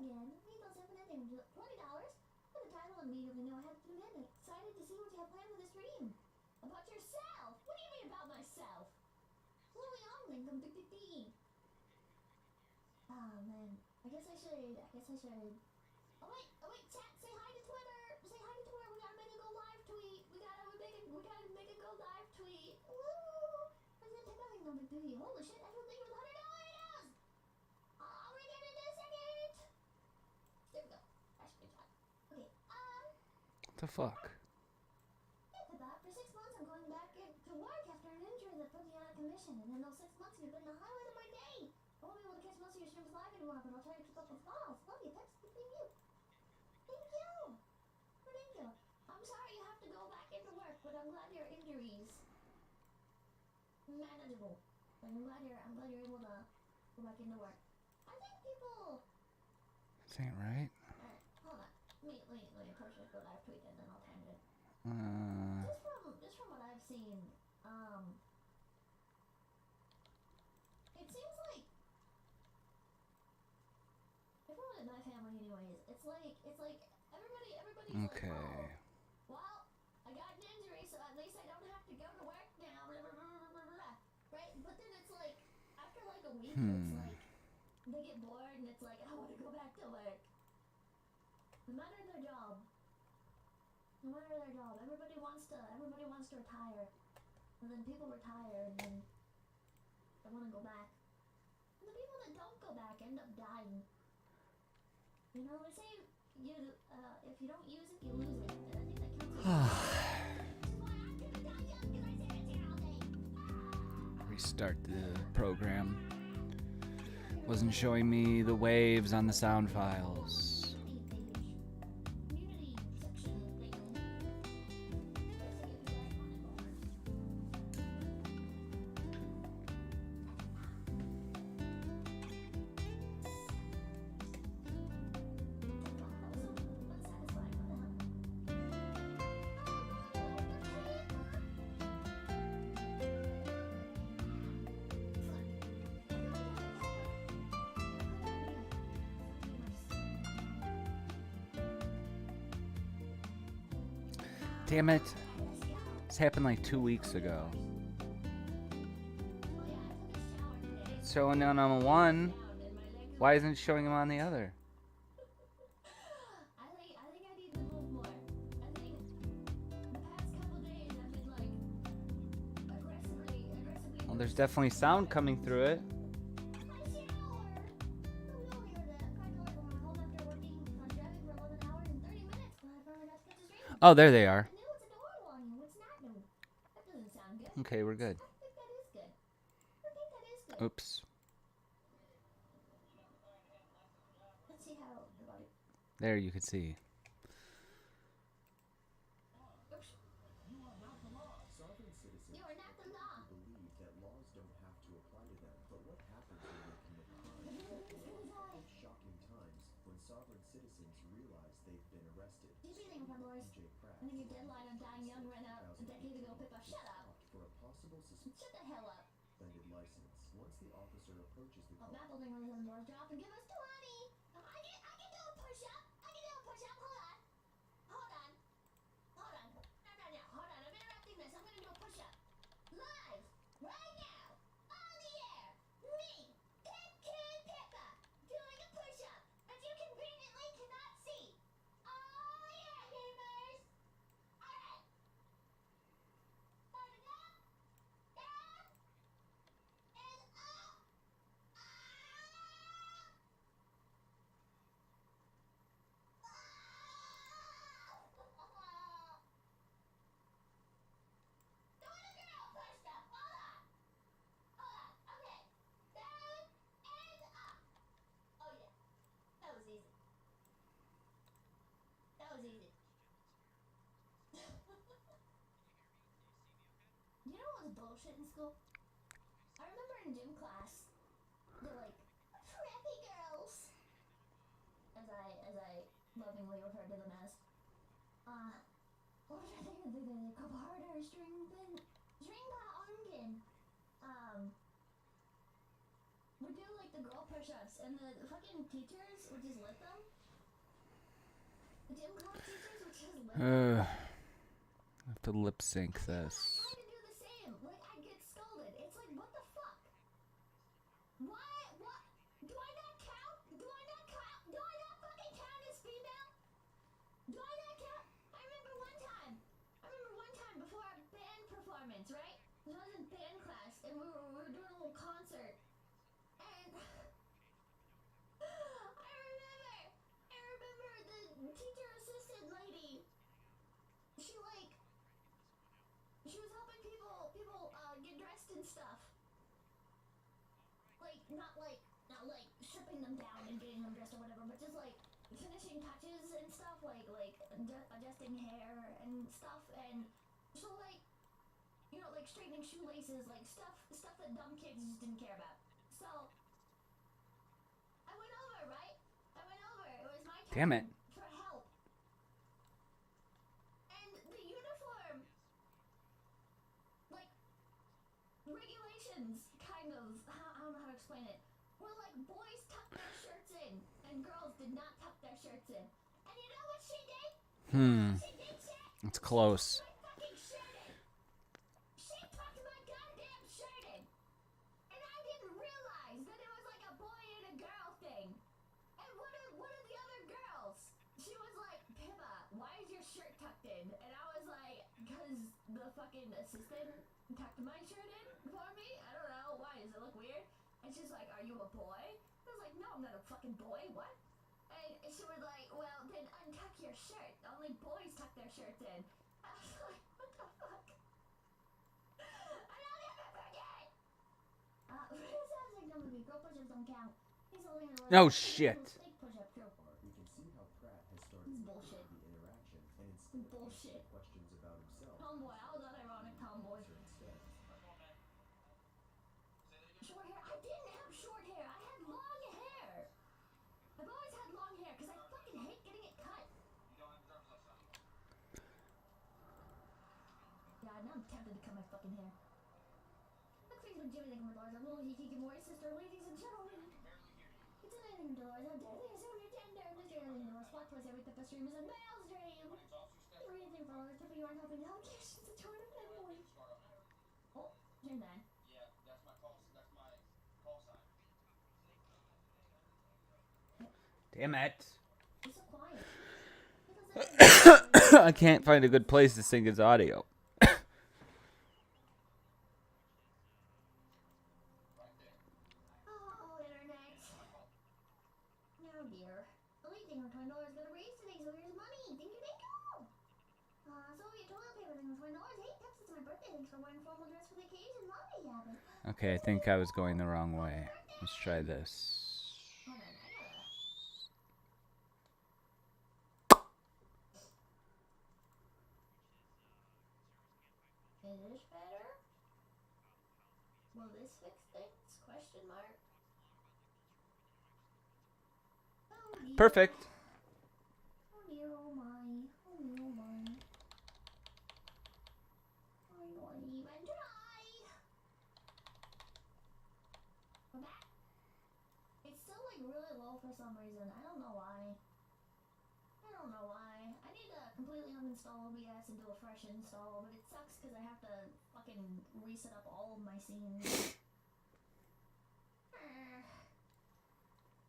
again. Needless infinite and $20 for the title immediately know I have to admit I'm excited to see what you have planned for the stream. About yourself? What do you mean about myself? Moving on, Lincoln. Oh man, I guess I should. Oh wait, chat, say hi to Twitter. Say hi to Twitter. We gotta make a go live tweet. We gotta make a go live tweet. Woo! President Pickling number 3. Holy shit, I don't think it was $100. I'll read it in a second. There we go. That's my job. Okay, What the fuck? yeah, Papa, for 6 months I'm going back to work after an injury that put me out of commission. And then those 6 months have been the highlight of my day. I won't be able to catch most of your streams live anymore, but I'll try to keep up with calls. Love you, Peps. Thank you. Thank you. Thank you. I'm sorry you have to go back into work, but I'm glad your injury's manageable. I'm glad you're able to go back into work. I think people. This ain't right. Alright, hold on. Let me post this go live tweet and then I'll find it. Just from what I've seen, it seems like everyone in my family, anyways. It's like everybody's okay. like, oh, well, I got an injury, so at least I don't have to go to work now. Blah, blah, blah, blah, blah. Right? But then it's like after like a week, it's like they get bored and it's like I want to go back to work. No matter their job, everybody wants to retire, and then people retire and then they want to go back. And the people that don't go back end up dying. You know, they say if you don't use it, you lose it. And I think that counts as why I'm gonna die young because I say it's here all day. Restart the program. Wasn't showing me the waves on the sound files. Damn it. This happened like 2 weeks ago. It's showing down on one. Why isn't it showing him on the other? I think I need to move more. I think the past couple days I've been like aggressively. Well, there's definitely sound coming through it. Oh, there they are. Okay, we're good. Oops. Let's see how. There you can see. You are not the law. Sovereign citizens You are not the law. believe that laws don't have to apply to them, but what happens when they commit crime? In shocking times, when sovereign citizens realize they've been arrested. Speaking of doors, I think your deadline on dying young ran out a decade ago. Pippa, shut up. For a possible Shut the hell up. suspended license. Once the officer approaches the Oh, Matt Building really doesn't doors drop and give us 20. I can do a push-up. Hold on. Hold on. No. Hold on. I'm interrupting this. I'm gonna do a push-up. Live. Right now. On the air. Me. Pippa. Doing a push-up. That you conveniently cannot see. Oh, yeah, gamers. Alright. Start it up. Down. And up. You know what was bullshit in school? I remember in gym class, they're like, preppy girls, as I lovingly refer to them as. What was I thinking? The couple harder string pa ongen. Would do like the girl push-ups, and the fucking teachers would just let them. The gym class teachers would just let them. I have to lip sync this. I tried to do the same. Like, I'd get scolded. It's like, what the fuck? Why? What? Do I not count? Do I not count? Do I not fucking count as female? Do I not count? I remember one time before our band performance, right? I was in band class, and we were doing a little concert. And I remember the teacher assistant lady. She was helping people get dressed and stuff. Like, not like stripping them down and getting them dressed or whatever, but just like finishing touches and stuff, like adjusting hair and stuff, and so like, you know, like straightening shoelaces, like stuff that dumb kids just didn't care about. So I went over, right? It was my turn. Damn it. For help. And the uniform, like, regulations, kind of, I don't know how to explain it, were like boys tucked their shirts in, and girls did not tuck their shirts in. And you know what she did? She did, chat? It's close. My fucking shirt in. She tucked my goddamn shirt in. And I didn't realize that it was like a boy and a girl thing. And one of the other girls, she was like, Pippa, why is your shirt tucked in? And I was like, because the fucking assistant tucked my shirt in for me? I don't know. Why? Does it look weird? And she's like, are you a boy? I was like, no, I'm not a fucking boy. What? And she was like, well, then untuck your shirt. Only boys tuck their shirts in. I was like, what the fuck? And I'll never forget. This sounds like no movie. Girl push-ups don't count. He's only gonna No shit. Stick push-up too. We can see how Pratt has started This is to bullshit. the interaction and instead Bullshit. asking questions about himself. Tomboy. I was unironic tomboy. Instead. Short hair. I didn't have short hair. I had long hair. I've always had long hair because I fucking hate getting it cut. Yeah, now I'm tempted to cut my fucking hair. Look, things with Jimmy thinking with Lars. I'm little Hiki Mori sister, ladies and gentlemen. It's an anything to Lars. How dare they assume you're tender? Mr. Alien, the spot place every Pippa stream is a male's dream. What do you think, followers? Pippa, you aren't helping out. Yes, it's a turn of fanboy. Oh, turn that. Damn it. It's so quiet. I can't find a good place to sync his audio. Oh, internet. Oh dear. Elite thing for $20 got a raise today, so here's money. Thank you, thank you. Soviet toilet paper thing for $20. Hey, Peps, it's my birthday. Thanks for wearing formal dress for the occasion. Love you, Abby. Okay, I think I was going the wrong way. Let's try this. Hold on, I gotta. Is this better? Will this fix things? Question mark. Oh dear. Perfect. Oh dear, oh my. Oh dear, oh my. I won't even try. We're back. It's still like really low for some reason. I don't know why. I need to completely uninstall OBS and do a fresh install, but it sucks because I have to fucking reset up all of my scenes.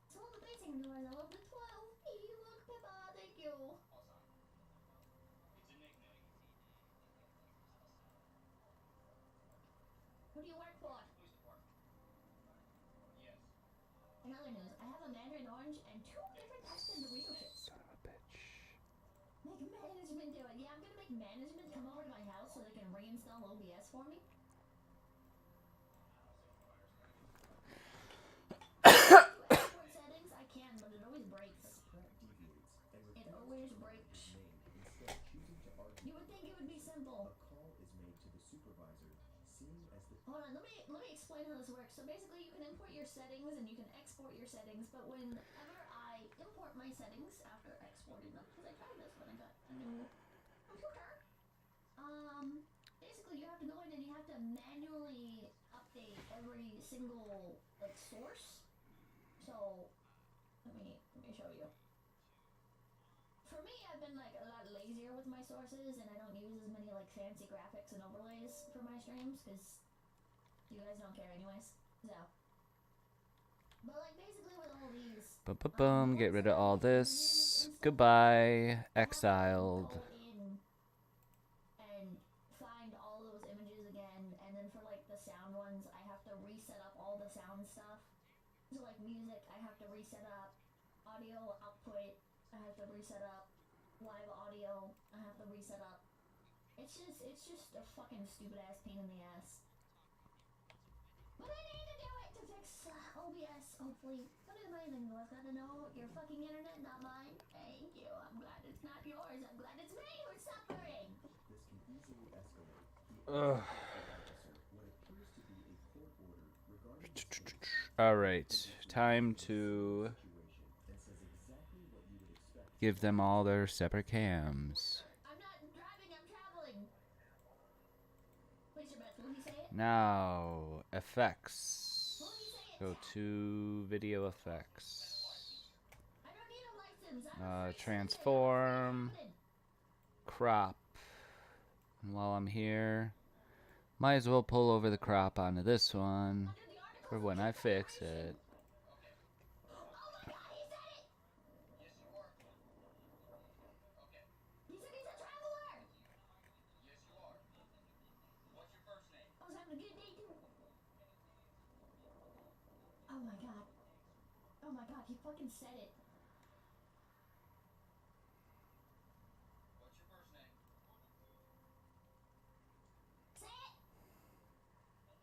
So all the basing doors, I love the 12. Hey, look, Pippa, thank you. Who do you work for? In other news, I have a Mandarin orange and 2 different custom Dorito chips. Son of a bitch. Make management do it. Yeah, I'm gonna make management come over to my house so they can reinstall OBS for me. Export settings, I can, but it always breaks. Pratt deviates and It always breaks. instead choosing to argue. You would think it would be simple. A call is made to the supervisor, seen as the Hold on, let me explain how this works. So basically, you can import your settings and you can export your settings, but whenever I import my settings after exporting them, because I tried this when I got a new computer, basically you have to go in and you have to manually update every single like source So, let me show you. For me, I've been like a lot lazier with my sources, and I don't use as many like fancy graphics and overlays for my streams because you guys don't care anyways. So, but like basically with all these, Boom, get rid of all this. Goodbye, exiled. go in and find all those images again, and then for like the sound ones, I have to reset up all the sound stuff. So like music, I have to reset up. Audio output, I have to reset up. Live audio, I have to reset up. It's just a fucking stupid ass pain in the ass. But I need to do it to fix OBS, hopefully. What am I even I've got to know your fucking internet, not mine. Thank you. I'm glad it's not yours. I'm glad it's me who's suffering. This can easily escalate. The officer, what appears to be a court order regarding the case, All right, time to situation and says exactly what you would expect. give them all their separate cams. I'm not driving, I'm traveling. Please, your best. Will he say it? Now, effects. Will he say it? Go to video effects. I don't need a license. I'm a free Transform. citizen. Crop. And while I'm here, might as well pull over the crop onto this one Under the article for when I fix it. Oh my god, he said it! Yes, you are. Okay. He said he's a traveler! Yes, you are. What's your first name? I was having a good day too. Oh my god. Oh my god, he fucking said it. What's your first name? Say it!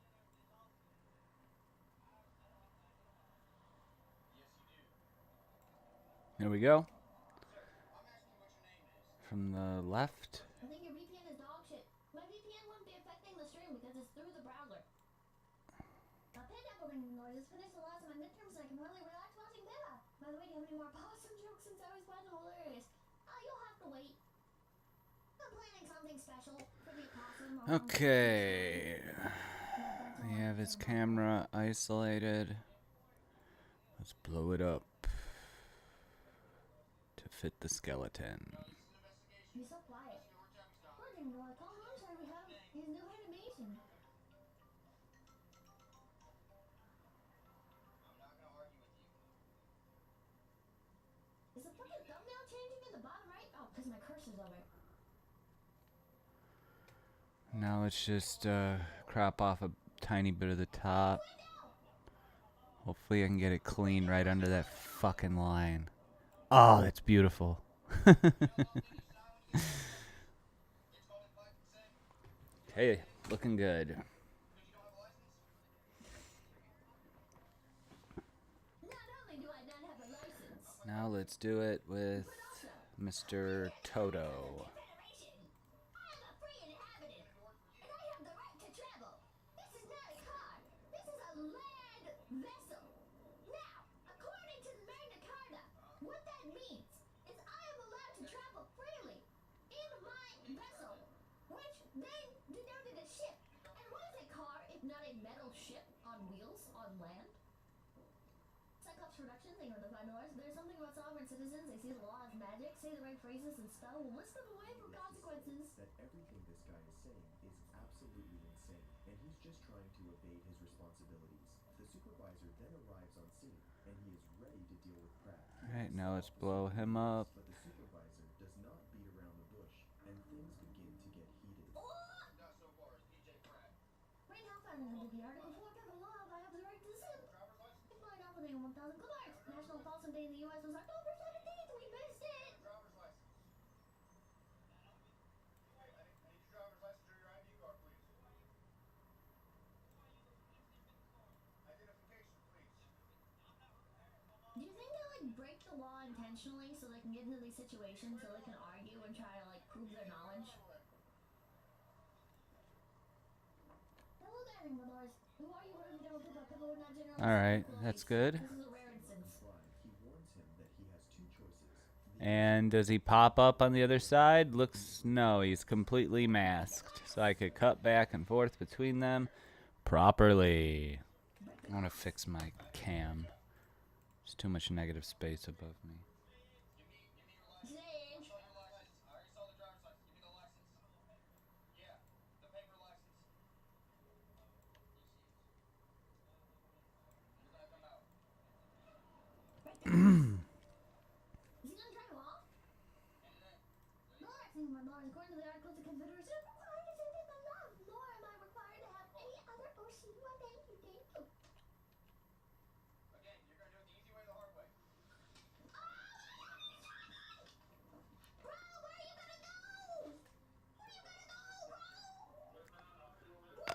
Yes, you do. There we go. Sir, I'm asking what your name is. From the left. I think your VPN is dog shit. My VPN wouldn't be affecting the stream because it's through the browser. Pineapple making noises. Finished the last of my midterms and I can really relax watching Pippa. By the way, do you have any more possum jokes since I always find them hilarious? You'll have to wait. I'm planning something special for the possum. Okay. We have his camera isolated. Let's blow it up to fit the skeleton. He's so quiet. Poor thing, though. I told him I'm sorry we have his new animation. I'm not gonna argue with you. Is the fucking thumbnail changing in the bottom right? Oh, because my cursor's over. Now let's just crop off a tiny bit of the top. Hopefully I can get it clean right under that fucking line. Oh, that's beautiful. Hey, looking good. Because you don't have a license? Not only do I not have a license, Now let's do it with but also, Mr. Toto. Federation. I am a free inhabitant, and I have the right to travel. This is not a car. This is a land vessel. Now, according to the Magna Carta, what that means is I am allowed to travel freely in my vessel, which then denoted a ship. And what is a car if not a metal ship on wheels on land? Cyclops production, thank you for the $5. There's something about sovereign citizens. They see the law as magic, say the right phrases, and spell will whisk them away from consequences. That everything this guy is saying is absolutely insane, and he's just trying to evade his responsibilities. The supervisor then arrives on scene, and he is ready to deal with Pratt. Alright, now let's blow him up. But the supervisor does not beat around the bush, and things begin to get heated. Not so far as PJ Pratt. Right now, found under the Article 4 federal law, I have the right to sue. Driver's license? It's mine off with 1,000 good marks. National Possum Day in the U.S. was October 17th. We missed it. Driver's license. I need your driver's license or your ID card, please. Identification, please. Do you think they like break the law intentionally so they can get into these situations so they can argue and try to like prove their knowledge? Hello, diving brothers. Who are you? What have you done with Pippa? Pippa would not generally. Alright, that's good. This is a rare instance. Fly, he warns him that he has two choices. And does he pop up on the other side? Looks, no, he's completely masked. So I could cut back and forth between them properly. I want to fix my cam. There's too much negative space above me. Give me your license. Sage. Show your license. I already saw the driver's license. Give me the license. Yeah, the paper license. You're gonna come out. Right there. Is he gonna drive off? Laura, according to the Articles of Confederation, I'm required to say that my love. Nor am I required to have any other. Oh, she. Well, thank you, thank you. Again, you're gonna do it the easy way or the hard way. Bro, where are you gonna go? Where are you gonna go, bro? Bro,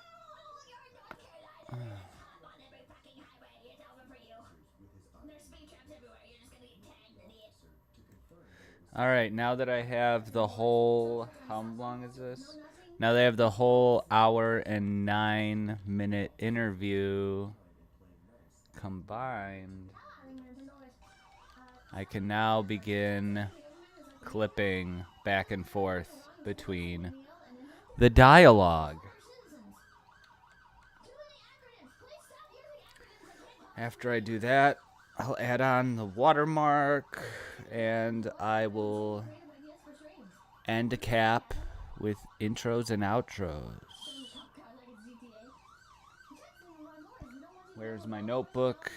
you're in North Carolina. It's hot on every fucking highway. It's over for you. With his There's speed traps everywhere. You're just gonna get tagged, idiot. officer to confirm that it was All right, now that I have the whole, how long is this? Now they have the whole hour and 9-minute interview combined, I can now begin clipping back and forth between the dialogue. After I do that, I'll add on the watermark, and I will end a cap with intros and outros. Where's my notebook?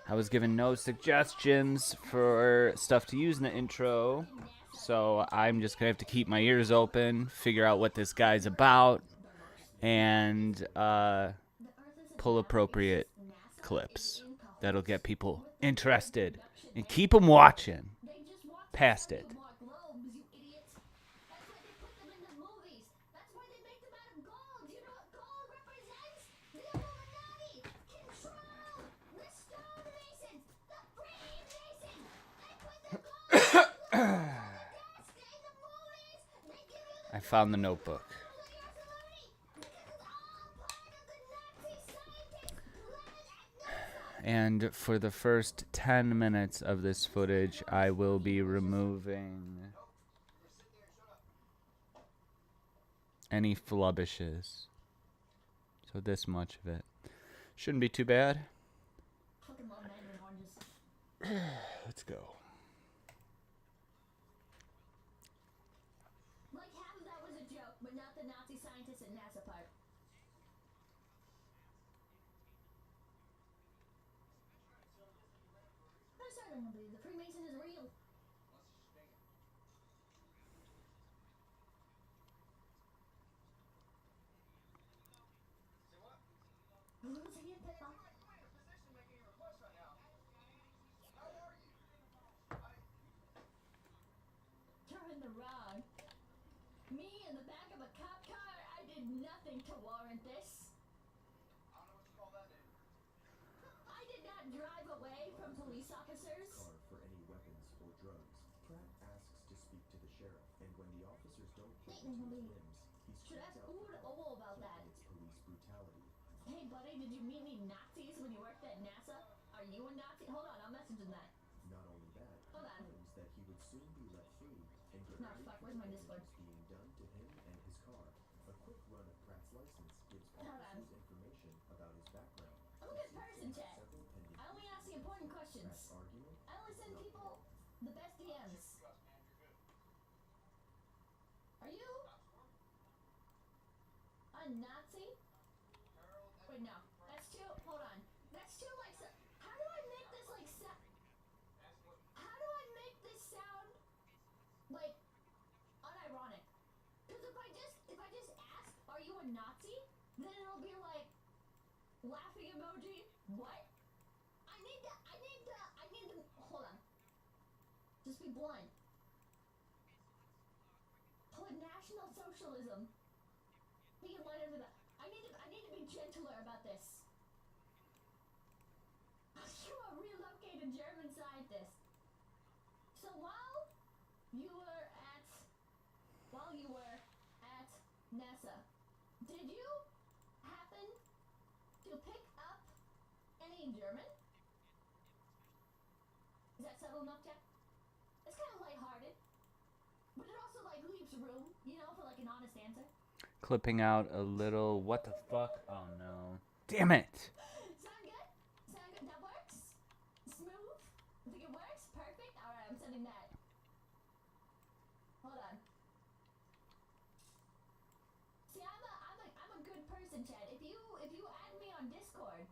I was given no suggestions for stuff to use in the intro, so I'm just gonna have to keep my ears open, figure out what this guy's about, and pull appropriate clips that'll get people interested and keep them watching past it. I found the notebook. And for the first 10 minutes of this footage, I will be removing any flubbishes. So this much of it shouldn't be too bad. Let's go. Like half of that was a joke, but not the Nazi scientists at NASA part. I'm starting to believe the Freemason is real. Say what? Who's he in Pippa? You're in a position making a request right now. How are you? You're in the wrong. Me in the back of a cop car? I did nothing to warrant this. I don't know what you call that, dude. I did not drive away from police officers. car for any weapons or drugs. Pratt asks to speak to the sheriff, and when the officers don't put him to his limbs, he Should screams ask out for help, Owl about that. claiming it's police brutality. Hey, buddy, did you meet any Nazis when you worked at NASA? Are you a Nazi? Hold on, I'll message him that. Not only that, Hold on. he claims that he would soon be let free and get No, paid fuck, for where's my the Discord? damages being done to him and his car. A quick run of Pratt's license gives Hold on. officers information about his background. I'm a good person, chat. Several pending I only ask the important questions. Pratt's argument. I only send people the best DMs. Are you a Nazi? Wait, no. That's too. Hold on. That's too like. How do I make this like? How do I make this sound like unironic? Because if I just ask, are you a Nazi? Then it'll be like laughing emoji. What? I need to. Hold on. Just be blunt. Put National Socialism. Be lighter than that. I need to be gentler about this. You are a relocated German scientist. So while you were at NASA, did you happen to pick up any German? Is that subtle enough, Jack? It's kind of lighthearted, but it also like leaves room, for like an honest answer. Clipping out a little, what the fuck? Oh no. Damn it! Sound good? That works? I'm sending that. Hold on. See, I'm a good person, Chad. If you add me on Discord,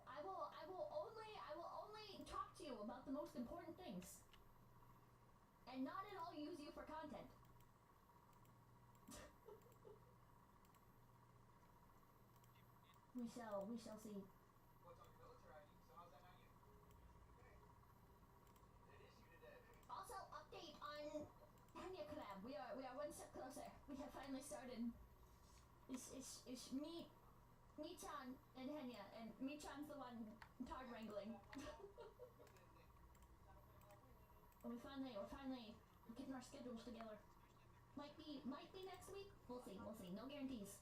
I will only talk to you about the most important things. And not at all use you for content. We shall see. What's on your military ID? So how's that not you? Okay. It is you today. Also, update on HangoutCollab. We are one step closer. We have finally started. It's me-chan and Henya, and me-chan's the one tard wrangling. We're finally getting our schedules together. Might be next week. We'll see. No guarantees.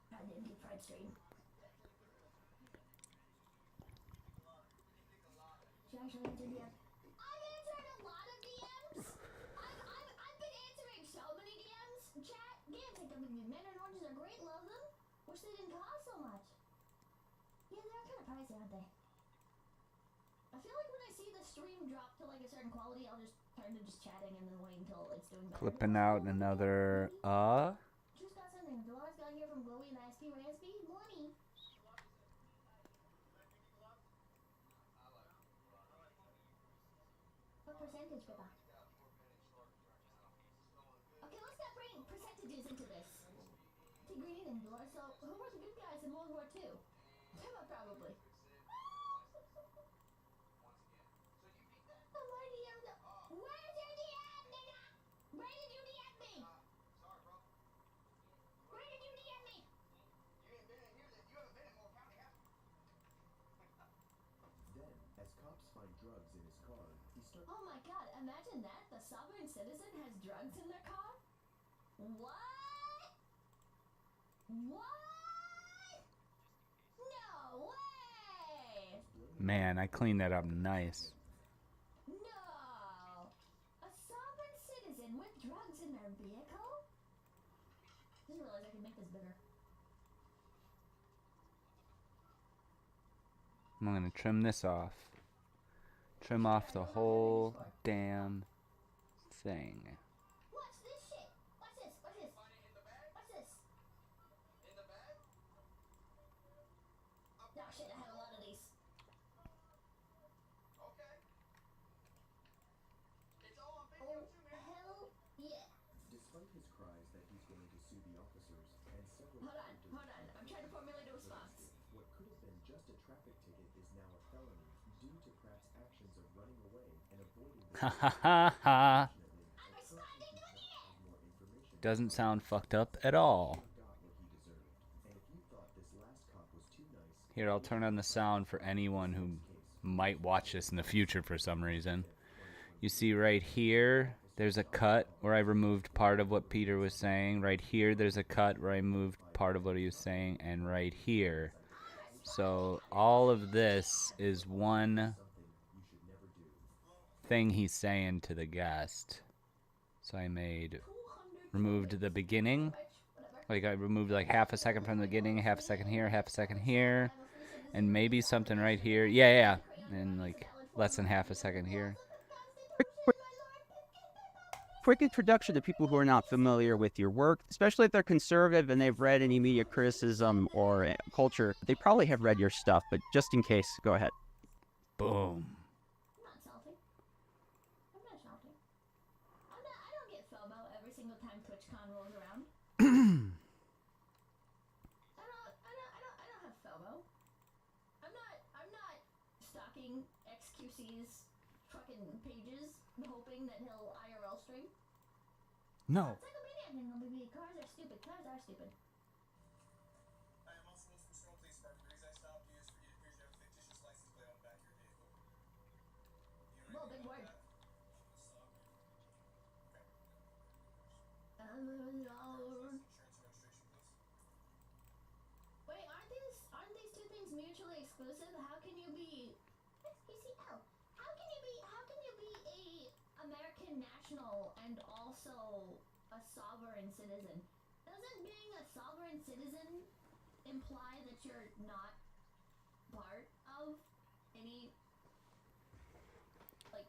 Goddamn deep fried stream. She actually answered yet. I've answered a lot of DMs. I've been answering so many DMs. Chat, games like Mandarin oranges are great. Love them. Wish they didn't cost so much. Yeah, they're kind of pricey, aren't they? I feel like when I see the stream drop to like a certain quality, I'll just turn to just chatting and then wait until it's doing better. Clipping out another Just got something. Dolores got here from Glowy and ISP Raspy. Morning. What percentage, Pippa? Okay, let's not bring percentages into this. T. Green and Dolores. So, who were the good guys in World War II? Pippa, probably. Oh, my DM. Where's your DM, nigga? Where did you DM me? Sorry, bro. Where did you DM me? You ain't been in here. You haven't been in Moore County, have you? Then, as cops find drugs in his car, he starts. Oh my god, imagine that. The sovereign citizen has drugs in their car? What? What? No way! man, I cleaned that up nice. No! A sovereign citizen with drugs in their vehicle? Just realized I could make this bigger. I'm gonna trim this off. Trim off the whole damn thing. Watch this shit! Watch this! Find it in the bag? Watch this! In the bag? Oh shit, I have a lot of these. Okay. It's all on video Oh, too, man. hell yeah. Despite his cries that he's going to sue the officers and several Hold on. I'm trying to formulate a response. what could have been just a traffic ticket is now a felony due to Pratt's actions of running away and avoiding the Ha ha ha ha. I'm responding to a DM! more information. Doesn't sound fucked up at all. Got what he deserved. And if you thought this last cop was too nice, Here, I'll turn on the sound for anyone who might watch this in the future for some reason. You see right here, there's a cut where I removed part of what Peter was saying. Right here, there's a cut where I moved part of what he was saying. And right here. So all of this is one thing he's saying to the guest. So I removed the beginning. Like I removed like half a second from the beginning, half a second here, half a second here. And maybe something right here. Yeah. And like less than half a second here. Quick introduction to people who are not familiar with your work, especially if they're conservative and they've read any media criticism or culture. They probably have read your stuff, but just in case, go ahead. Boom. I'm not salty. I'm not salty. I don't get FOMO every single time TwitchCon rolls around. I don't have FOMO. I'm not stalking XQC's fucking pages, hoping that he'll IRL stream. No. Encyclopedia didn't know maybe cars are stupid. Cars are stupid. I am also from Snow Police Department. The reason I stopped you is for you to appear to have a fictitious license plate on the back of your vehicle. You know Whoa, big word. that? Lord. Insurance and registration, please. Wait, aren't these two things mutually exclusive? How can you be XPCL? How can you be a American national and also a sovereign citizen? Doesn't being a sovereign citizen imply that you're not part have any, like,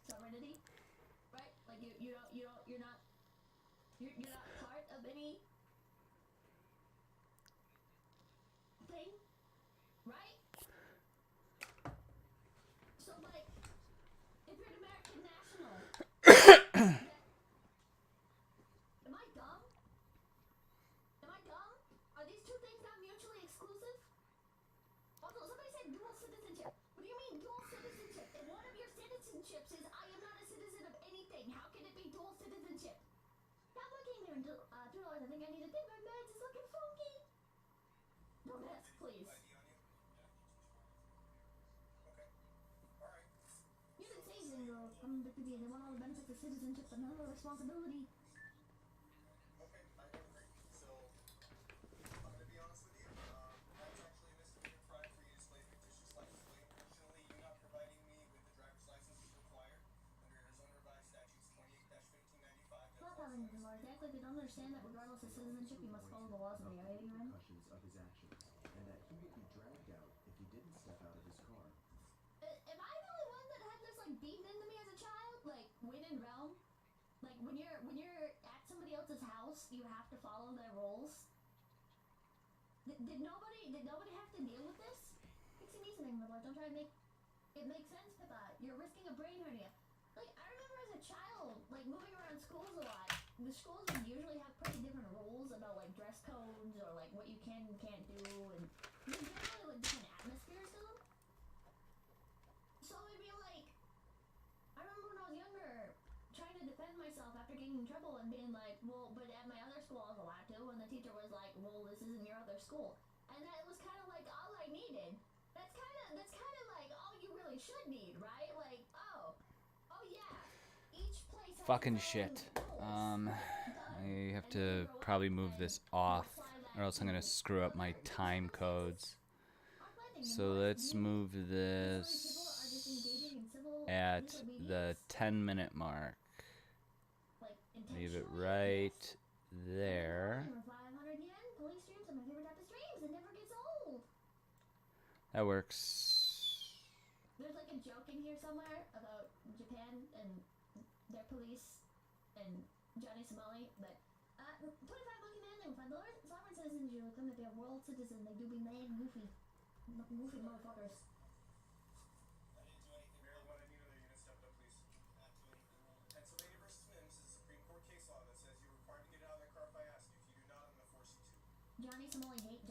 sovereignty, right? Like, you're not part of any thing, right? So, like, if you're an American national, am I dumb? Am I dumb? Are these two things not mutually exclusive? Also, somebody said dual citizenship. What do you mean dual citizenship? If one of your citizenships is I am not a citizen of anything, how can it be dual citizenship? Stop looking there and $2. I think I need to take my meds. It's looking funky. Don't ask, please. ID on you? Okay. Alright. You did say Zingo, they want all the benefits of citizenship but none of the responsibility. Okay, I would agree. So, I'm gonna be honest with you. That's actually a misdemeanor crime for you to display fictitious license plate. Additionally, you not providing me with the driver's license is required under Arizona Revised Statutes 28-1595. Stop telling me, Lord. They act like they don't understand that regardless of citizenship, you must follow the laws of the area you're in. Repercussions of his actions, and that he would be dragged out if he didn't step out of his car. Am I the only one that had this like beaten into me as a child? Like when in realm, like when you're at somebody else's house, you have to follow their rules. Did nobody have to deal with this? It's an easy thing, my lord. Don't try to make it make sense, Pippa. You're risking a brain hernia. Like I remember as a child, like moving around schools a lot. The schools would usually have pretty different rules about like dress codes or like what you can and can't do, and there's generally like different atmospheres to them. So it'd be like, I remember when I was younger, trying to defend myself after getting in trouble and being like, well, but at my other school I was allowed to, and the teacher was like, well, this isn't your other school, and that was kind of like all I needed. That's kind of like all you really should need, right? Like, oh yeah, each place has Fucking its own shit. rules. I have to probably move this off, or else I'm gonna screw up my time codes. So let's move this at the 10-minute mark. Leave it right there. 500 yen, police streams are my favorite type of streams. It never gets old. That works. There's like a joke in here somewhere about Japan and their police and Johnny Somali, but 25 lucky men, they will find the sovereign citizens. You look them if they're world citizen. They do be mad goofy. Goofy motherfuckers. I didn't do anything. Mayor, one, I need another unit stepped up, please. Not do anything wrong. Pennsylvania versus Mims is a Supreme Court case law that says you're required to get out of that car if I ask you. If you do not, I'm gonna force you to. Johnny Somali hate.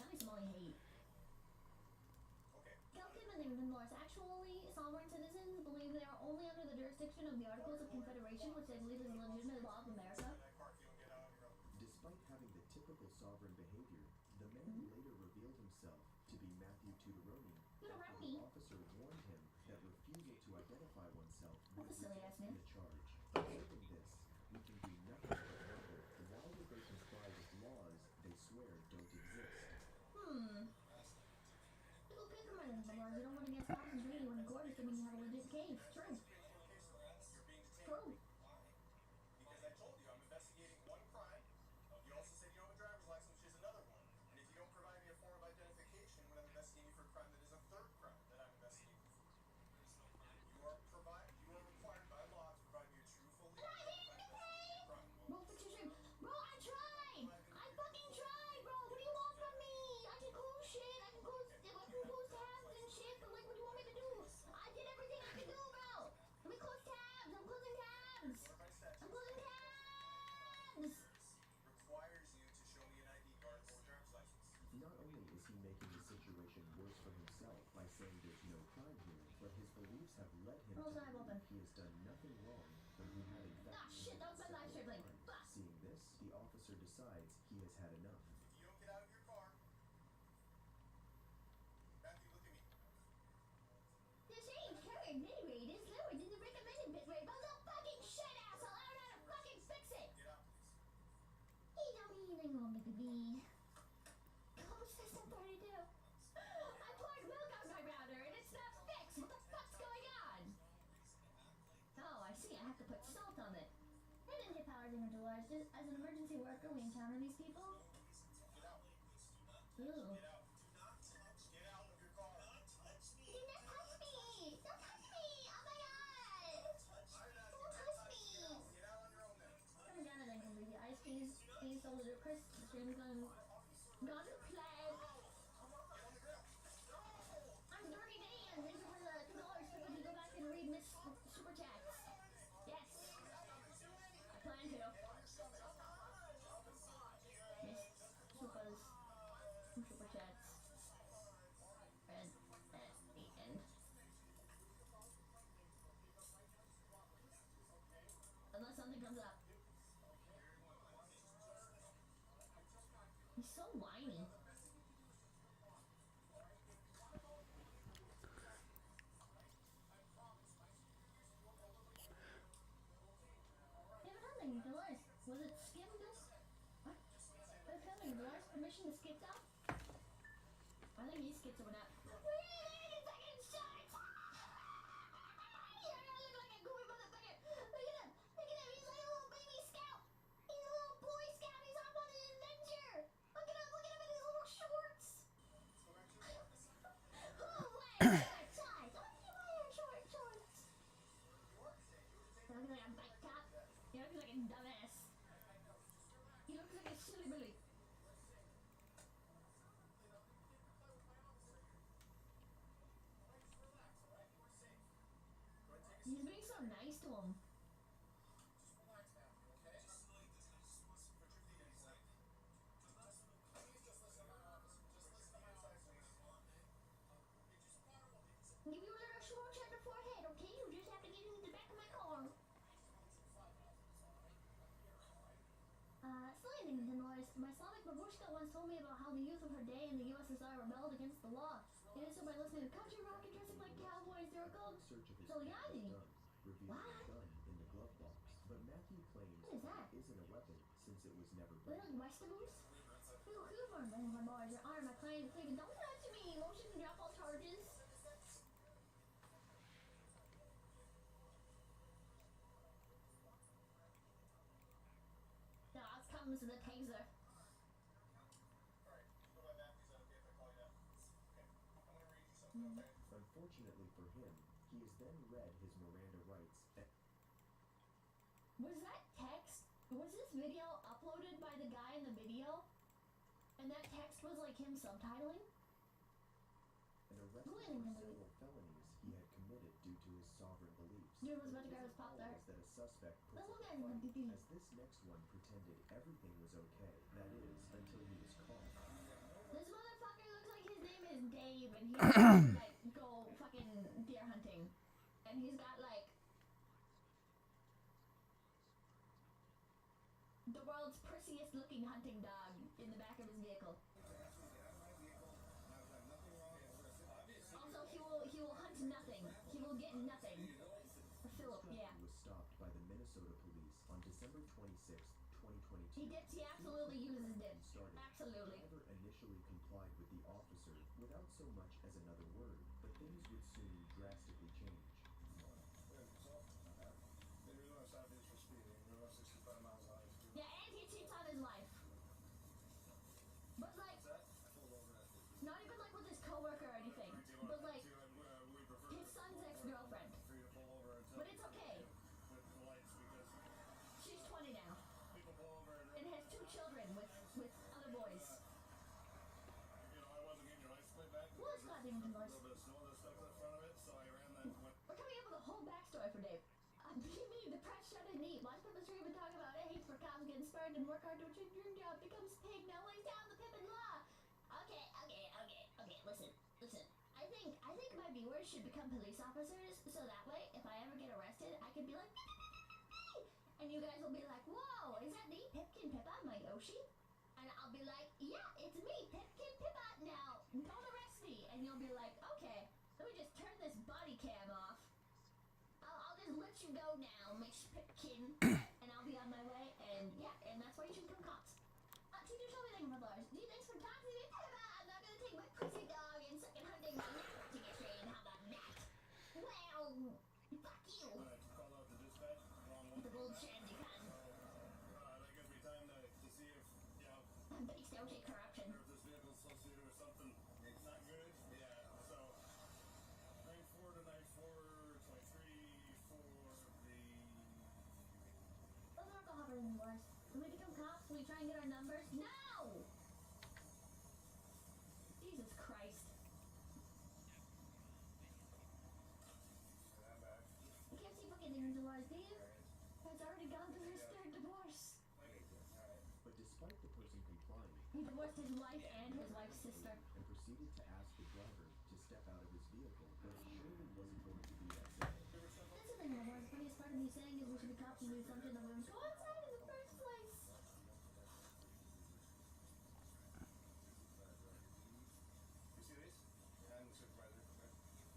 Okay. Gal Kidman, they remember us. Actually, sovereign citizens believe they are only under the jurisdiction of the Articles of Confederation, which they believe is a legitimate law of America. In that car, if you don't get out on your own. Despite having the typical sovereign behavior, the man later revealed himself to be Matthew Tutoroni after the officer warned him that refusal to identify oneself would That's a silly ass name. be a charge. Observing this, we can do nothing but wonder why would they comply with laws they swear don't exist. People pay for money, but you don't want to get stopped and treated when in court, assuming you have a legit case. True. You're being detained. True. Why? Because I told you I'm investigating one crime. You also said you don't have a driver's license, which is another one. And if you don't provide me a form of identification when I'm investigating you for a crime that is a third crime that I'm investigating you for. You are required by law to provide me a true, fully identified investigating crime. Bro, fix your stream. Bro, I tried. I fucking tried, bro. What do you want from me? I can close shit. I can close tabs and shit. But like, what do you want me to do? I did everything I could do, bro. Let me close tabs. I'm closing tabs. I'm closing tabs. Requires you to show me an ID card or driver's license. Not only is he making the situation worse for himself by saying there's no crime here, but his beliefs have led him Rolls to eye believe open. he has done nothing wrong when he had in fact Ah, shit, that was my live stream link. crime. Fuck. Seeing this, the officer decides he has had enough. If you don't get out of your car, Matthew, look at me. The change current bit rate is lower than the recommended bit rate. But the fucking shit, asshole. I don't know how to fucking fix it. Get out, please. He don't need anything wrong with me. Code system 32. I poured milk out my router and it's not fixed. What the fuck's going on? Oh, I see. I have to put salt on it. Hey, Ninja Power Dinner Doors. Just as an emergency worker, we encounter these people. Get out. Ooh. Get out. Get out of your car. He's so ludicrous. The stream's gone to plan. I'm Dirty Dan. Thank you for the $2. So would you go back and read Miss Super Chats? Yes. I plan to. Miss Super's Super Chats. And at the end. Unless something comes up. He's so whiny. Yeah, but nothing. Dolores. Was it skimmed this? What? They're filming. Dolores permission to skip that? I think he skipped someone out. Wait a second, shorts! You're gonna look like a gooey motherfucker. Look at him. Look at him. He's like a little baby scout. He's a little boy scout. He's off on an adventure. Look at him. Look at him in his little shorts. Oh, wait. Shorts. What do you wear short shorts? He looks like a bike cop. He looks like a dumbass. He looks like a silly billy. He's being so nice to him. Give you a little swoosh on the forehead, okay? You just have to get into the back of my car. Slanding Dolores. My Slavic babushka once told me about how the youth of her day in the USSR rebelled against the law. They did so by listening to country rock and dressing like cowboys. They were called Search of his Soliani. gun, revealing a gun in the glove box. But Matthew claims What is that? it isn't a weapon since it was never They're burned. like Westerns. Little Hoover, my boys, your honor, my client, pleading, don't touch me. Motion to drop all charges. Dogs comes the taser. Alright, you go by Matthew, is that okay if I call you that? Okay. I'm gonna read you something, okay? Unfortunately for him, he has then read his Miranda rights and Was that text? Was this video uploaded by the guy in the video? And that text was like him subtitling? arrested Go in, for Henry. several felonies he had committed due to his sovereign beliefs. Dude was about to But grab his his pop apology dart. is that a suspect puts Let's up look a at him, fight, DD. as this next one pretended everything was okay. That is, until he was caught. This motherfucker looks like his name is Dave and he's like go fucking deer hunting. And he's got like the world's prissiest looking hunting dog in the back of his vehicle. Also, he will hunt nothing. He will get nothing. Philip, yeah. He was stopped by the Minnesota police on December 26, 2022. He dips, he absolutely uses his dip. Started. Absolutely. The driver initially complied with the officer without so much as another word, but things would soon drastically change. Yeah, and he cheats on his wife. But like, not even like with his coworker or anything, but like his son's ex-girlfriend. But it's okay. She's 20 now and has 2 children with other boys. Well, it's goddamn divorce. We're coming up with a whole backstory for Dave. You mean the press shouldn't eat? Watch Pippa Stream and talk about hate for cops getting spurned and work hard to achieve dream job. Becomes pig, now lays down the Pippin law. Okay, listen. I think my viewers should become police officers so that way, if I ever get arrested, I can be like, and you guys will be like, whoa, is that me, Pipkin Pippa, my Yoshi? And I'll be like, yeah, it's me, Pipkin Pippa. Now, don't arrest me. And you'll be like, okay, let me just turn this body cam off. I'll just let you go now, Miss Pipkin. And I'll be on my way. And yeah, and that's why you should become cops. Teacher, show me the $100. Gee, thanks for talking to me. I'm not gonna take my pussy dog and second hunting my nap to get trained. How about that? Well, fuck you. The gold shandy fan. Based OJ corruption. Let's not go hopping in the wars. When we become cops, Will you try and get our numbers? No! Jesus Christ. I'm back. You can't see fucking their divorce, do you? Has already gone through his third divorce. But despite the person complying, He divorced his wife and his wife's sister. and proceeded to ask the driver to step out of his vehicle when it clearly wasn't going to be that simple. That's the thing, Lamar. The funniest part of me saying is we should be cops and do something that we would go outside in the first place. You see this? I'm the supervisor.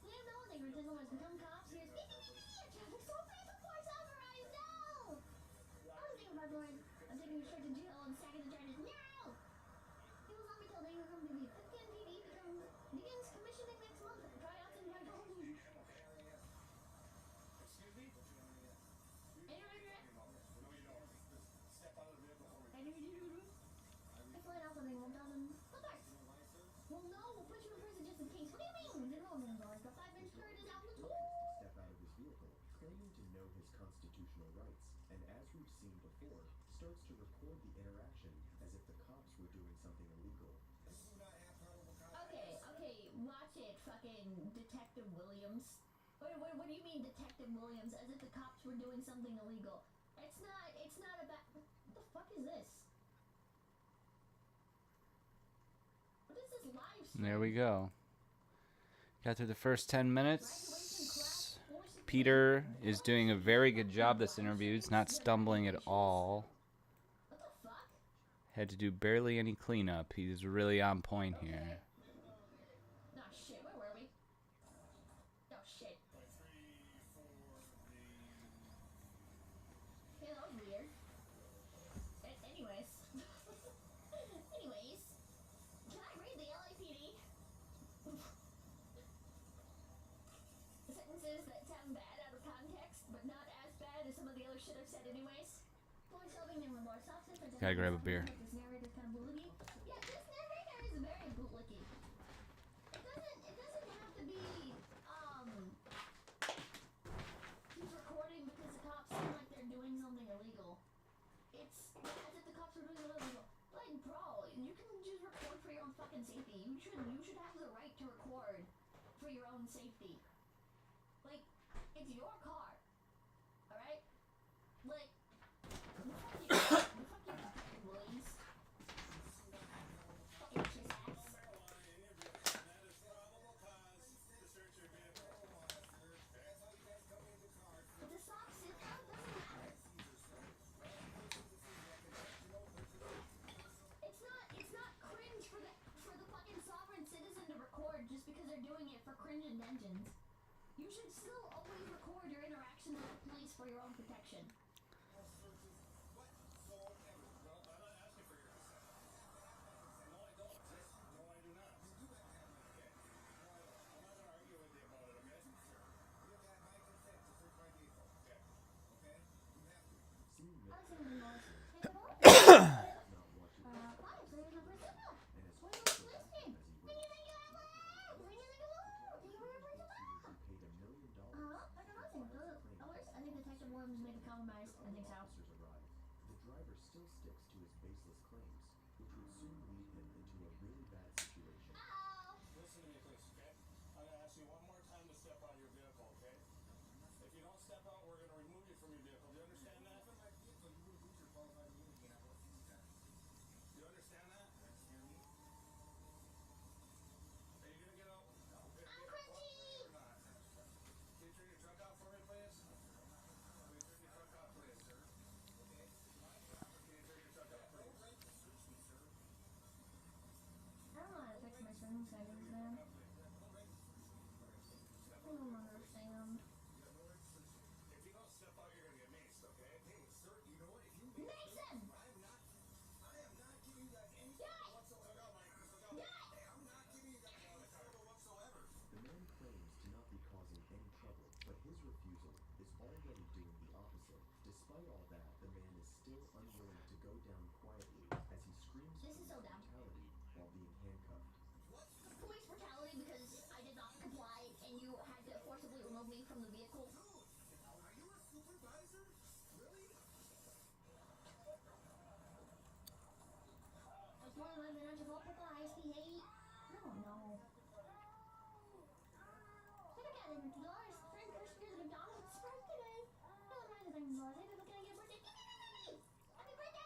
We have no ignorant as long as become cops. Here's traffic stop, traffic force authorized. No! I was thinking about going. I'm taking you straight to jail and stacking the charges. No! He will not be told they will come to me. 15 PD begins commissioning next month. Tryouts in Wyoming. Excuse me? Any regret? No, you don't. Just step out of the vehicle for me. Any regret? I flat out something $1,000. Well, no, we'll put you in prison just in case. What do you mean? The $1 million. The 5-inch turret is out in the To step out of his vehicle, claiming to know his constitutional rights, and as we've seen before, starts to record the interaction as if the cops were doing something illegal. Okay, watch it, fucking Detective Williams. What do you mean, Detective Williams? As if the cops were doing something illegal. It's not about... What the fuck is this? What is this live stream? There we go. Got through the first 10 minutes. Peter is doing a very good job this interview. He's not stumbling at all. What the fuck? Had to do barely any cleanup. He's really on point here. No shit, where were we? No shit. Yeah, that was weird. Anyways. Anyways. Can I read the LAPD? Sentences that sound bad out of context, but not as bad as some of the other shit I've said anyways. Boy solving and remorse officer for Gotta grab a beer. This narrator's kind of bootlicky. Yeah, this narrator is very bootlicky. It doesn't have to be, he's recording because the cops seem like they're doing something illegal. It's as if the cops are doing something illegal. Like, bro, you can just record for your own fucking safety. You should have the right to record for your own safety. Like, it's your car. Alright? Like, fuck you, Detective Williams. Fucking kiss ass. That is probable cause to search your vehicle. But the sock sit down doesn't matter. It's not cringe for the fucking sovereign citizen to record just because they're doing it for cringe intentions. You should still always record your interaction with the police for your own protection. Well, I'm not asking for your consent. No, I don't. No, I do not. Okay. I'm not gonna argue with you about it, okay? Seeing I Mitch was thinking more. Hey, not want to hi, so here's my first signal. and his What are you officer listening? as he Thank you, waits. thank you, thank you, thank you for your first signal. He was repaid $1 million. I don't know. I think Detective Williams made a compromise. I think so. Officers arrive. The driver still sticks to his baseless claims, which would soon lead him into a really bad situation. Oh. Listen to me, please, okay? I'm gonna ask you one more time to step out of your vehicle, okay? If you don't step out, we're gonna remove you from your vehicle. Do you understand that? Do you understand that? Are you gonna get out? I'm crunchy. Or not? Can you turn your truck out for me, please? Can you turn your truck out, please? Okay. Can you turn your truck out, please? I don't know how to fix my string settings, man. I don't understand. If you don't step out, you're gonna get maced, okay? Hey, sir, you know what? If you Mason! I am not giving you guys any Yeah. whatsoever. Look out, Mike. Look out. Yeah. Hey, I'm not giving you guys any trouble whatsoever. The man claims to not be causing any trouble, but his refusal is already doing the opposite. Despite all that, the man is still unwilling to go down quietly as he screams This is so police dumb. brutality while being handcuffed. Police brutality because I did not comply and you had to forcibly remove me from the vehicle. Are you a supervisor? Really? one of my manager's all purple eyes he hate. I don't know. Should have gotten $50. Friend cursed near the McDonald's surprise today. No, it's not anything, Lord. Hey, people, can I get a birthday? Happy birthday!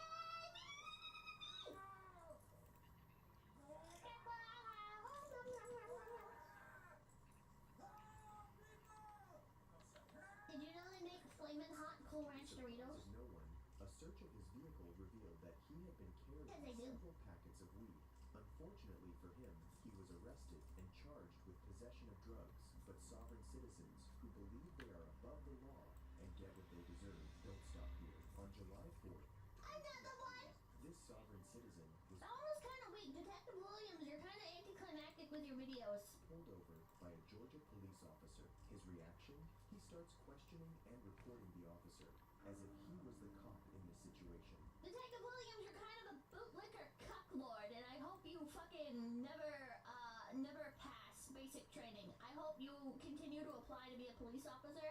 Did you know they make flamin' hot Cool Ranch Doritos? Surprise of no one, a search of his vehicle revealed that he had been carrying Yes, they do. several packets of weed. Unfortunately for him, he was arrested and charged with possession of drugs. But sovereign citizens who believe they are above the law and get what they deserve don't stop here. On July 4th, I'm not the one! this sovereign citizen was That one was kind of weak. Detective Williams, you're kind of anticlimactic with your videos. pulled over by a Georgia police officer. His reaction? He starts questioning and reporting the officer as if he was the cop in this situation. Detective Williams, you're kind of a bootlicker cucklord, and I hope you fucking never pass basic training. I hope you continue to apply to be a police officer,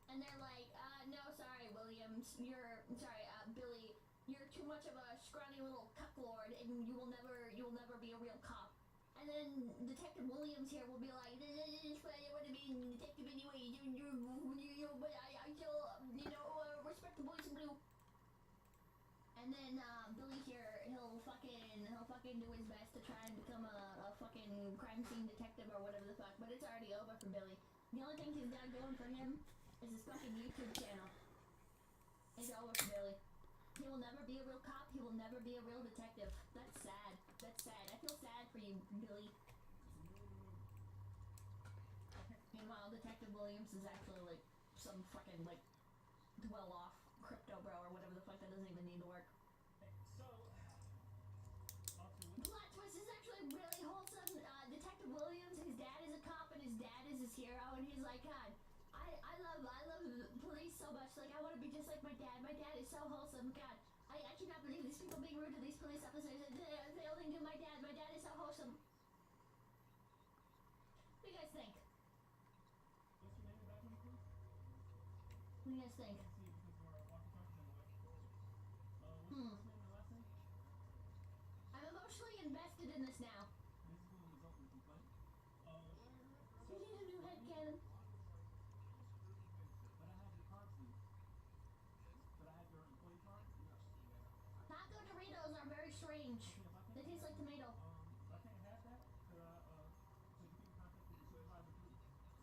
and they're like, no, sorry, Williams, Billy, you're too much of a scrawny little cucklord, and you will never be a real cop. And then Detective Williams here will be like, I want to be a detective anyway, but I still, respect the boys in blue. And then Billy here, he'll fucking do his best to try and become a fucking crime scene detective or whatever the fuck, but it's already over for Billy. The only thing he's got going for him is his fucking YouTube channel. It's over for Billy. He will never be a real cop, he will never be a real detective. That's sad. That's sad. I feel sad for you, Billy. Meanwhile, Detective Williams is actually like some fucking like well-off crypto bro or whatever the fuck that doesn't even need to work. Plot twist is actually really wholesome. Detective Williams, his dad is a cop and his dad is his hero, and he's like, God, I love police so much. Like, I want to be just like my dad. My dad is so wholesome. God, I cannot believe these people being rude to these police officers. They only knew my dad. My dad is so wholesome. What do you guys think? What do you guys think? I'm emotionally invested in this now. You need a new headcanon. Taco Doritos are very strange. They taste like tomato.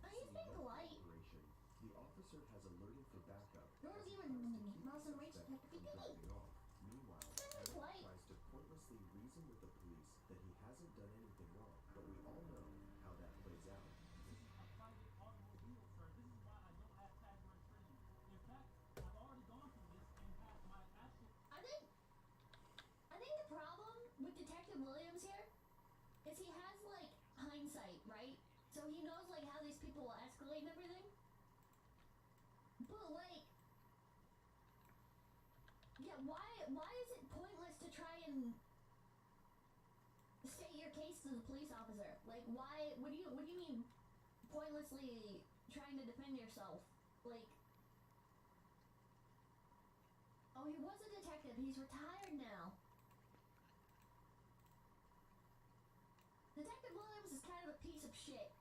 Are you being polite? The officer has alerted for backup. You don't even mouse and reach Suspect detective. from driving off. Meanwhile, Hank polite. tries to pointlessly reason with the police that he hasn't done anything wrong, but we all know how that plays out. I think the problem with Detective Williams here is he has like hindsight, right? So he knows like how these people will escalate and everything. But like, yeah, why is it pointless to try and state your case to the police officer? Like, why? What do you mean pointlessly trying to defend yourself? Like, oh, he was a detective. He's retired now. Detective Williams is kind of a piece of shit.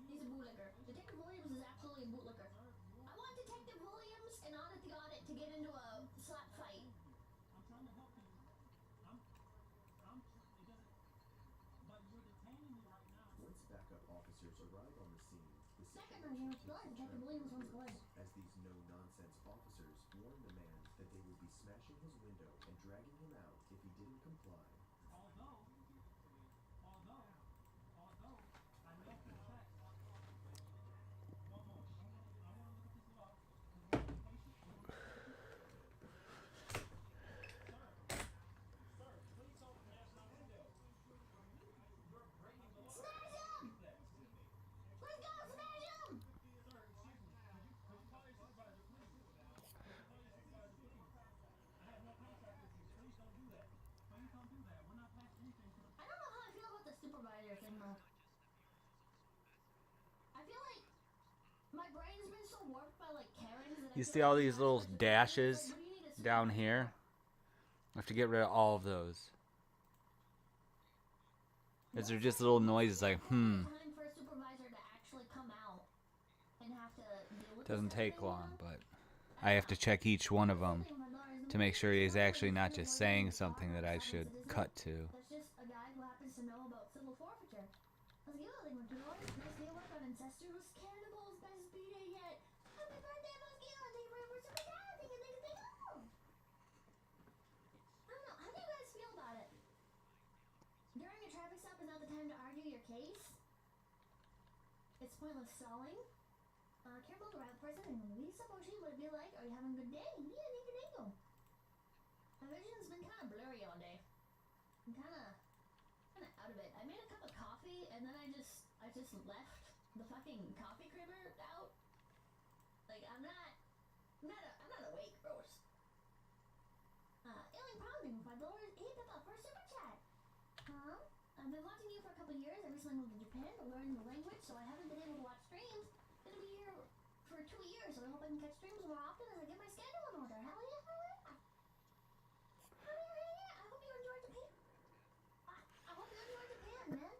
He's a bootlicker. Detective Williams is absolutely a bootlicker. I want Detective Williams and Audit the Audit to get into a slap fight. Once backup officers arrive on the scene, the Second situation version of blood. takes a Detective turn Williams for wants the blood. worse, as these no-nonsense officers warn the man that they would be smashing his window and dragging him out if he didn't comply. Smash him! Let's go, smash him! You see all these little dashes down here? I have to get rid of all of those. Is there just little noises like, Time for a supervisor to actually come out and have to deal with Doesn't this take type of long, thing, but I have to check each one of them to make sure he's actually not just saying something that I should cut to. That's just a guy who happens to know about civil forfeiture. Let's get on with Dolores. Nice day work on incestuous cannibals. Best B-day yet. Happy birthday, Mosquito. Thank you for super chat. Thank you. I don't know. How do you guys feel about it? During a traffic stop is not the time to argue your case. It's pointless stalling. Careful to wrap for a second. Lisa Boshi, what it be like? Are you having a good day? Yeah, dingo. My vision's been kind of blurry all day. I'm kind of out of it. I made a cup of coffee and then I just left the fucking coffee creamer out. Like I'm not awake, bros. Alien Pounding, $5. Hey, Pippa, for a super chat. I've been watching you for a couple years. I recently moved to Japan to learn the language, so I haven't been able to watch streams. Gonna be here for 2 years, so I hope I can catch streams more often as I get my schedule in order. Hell yeah, hell yeah. I hope you enjoyed Japan. I hope you enjoyed Japan, man.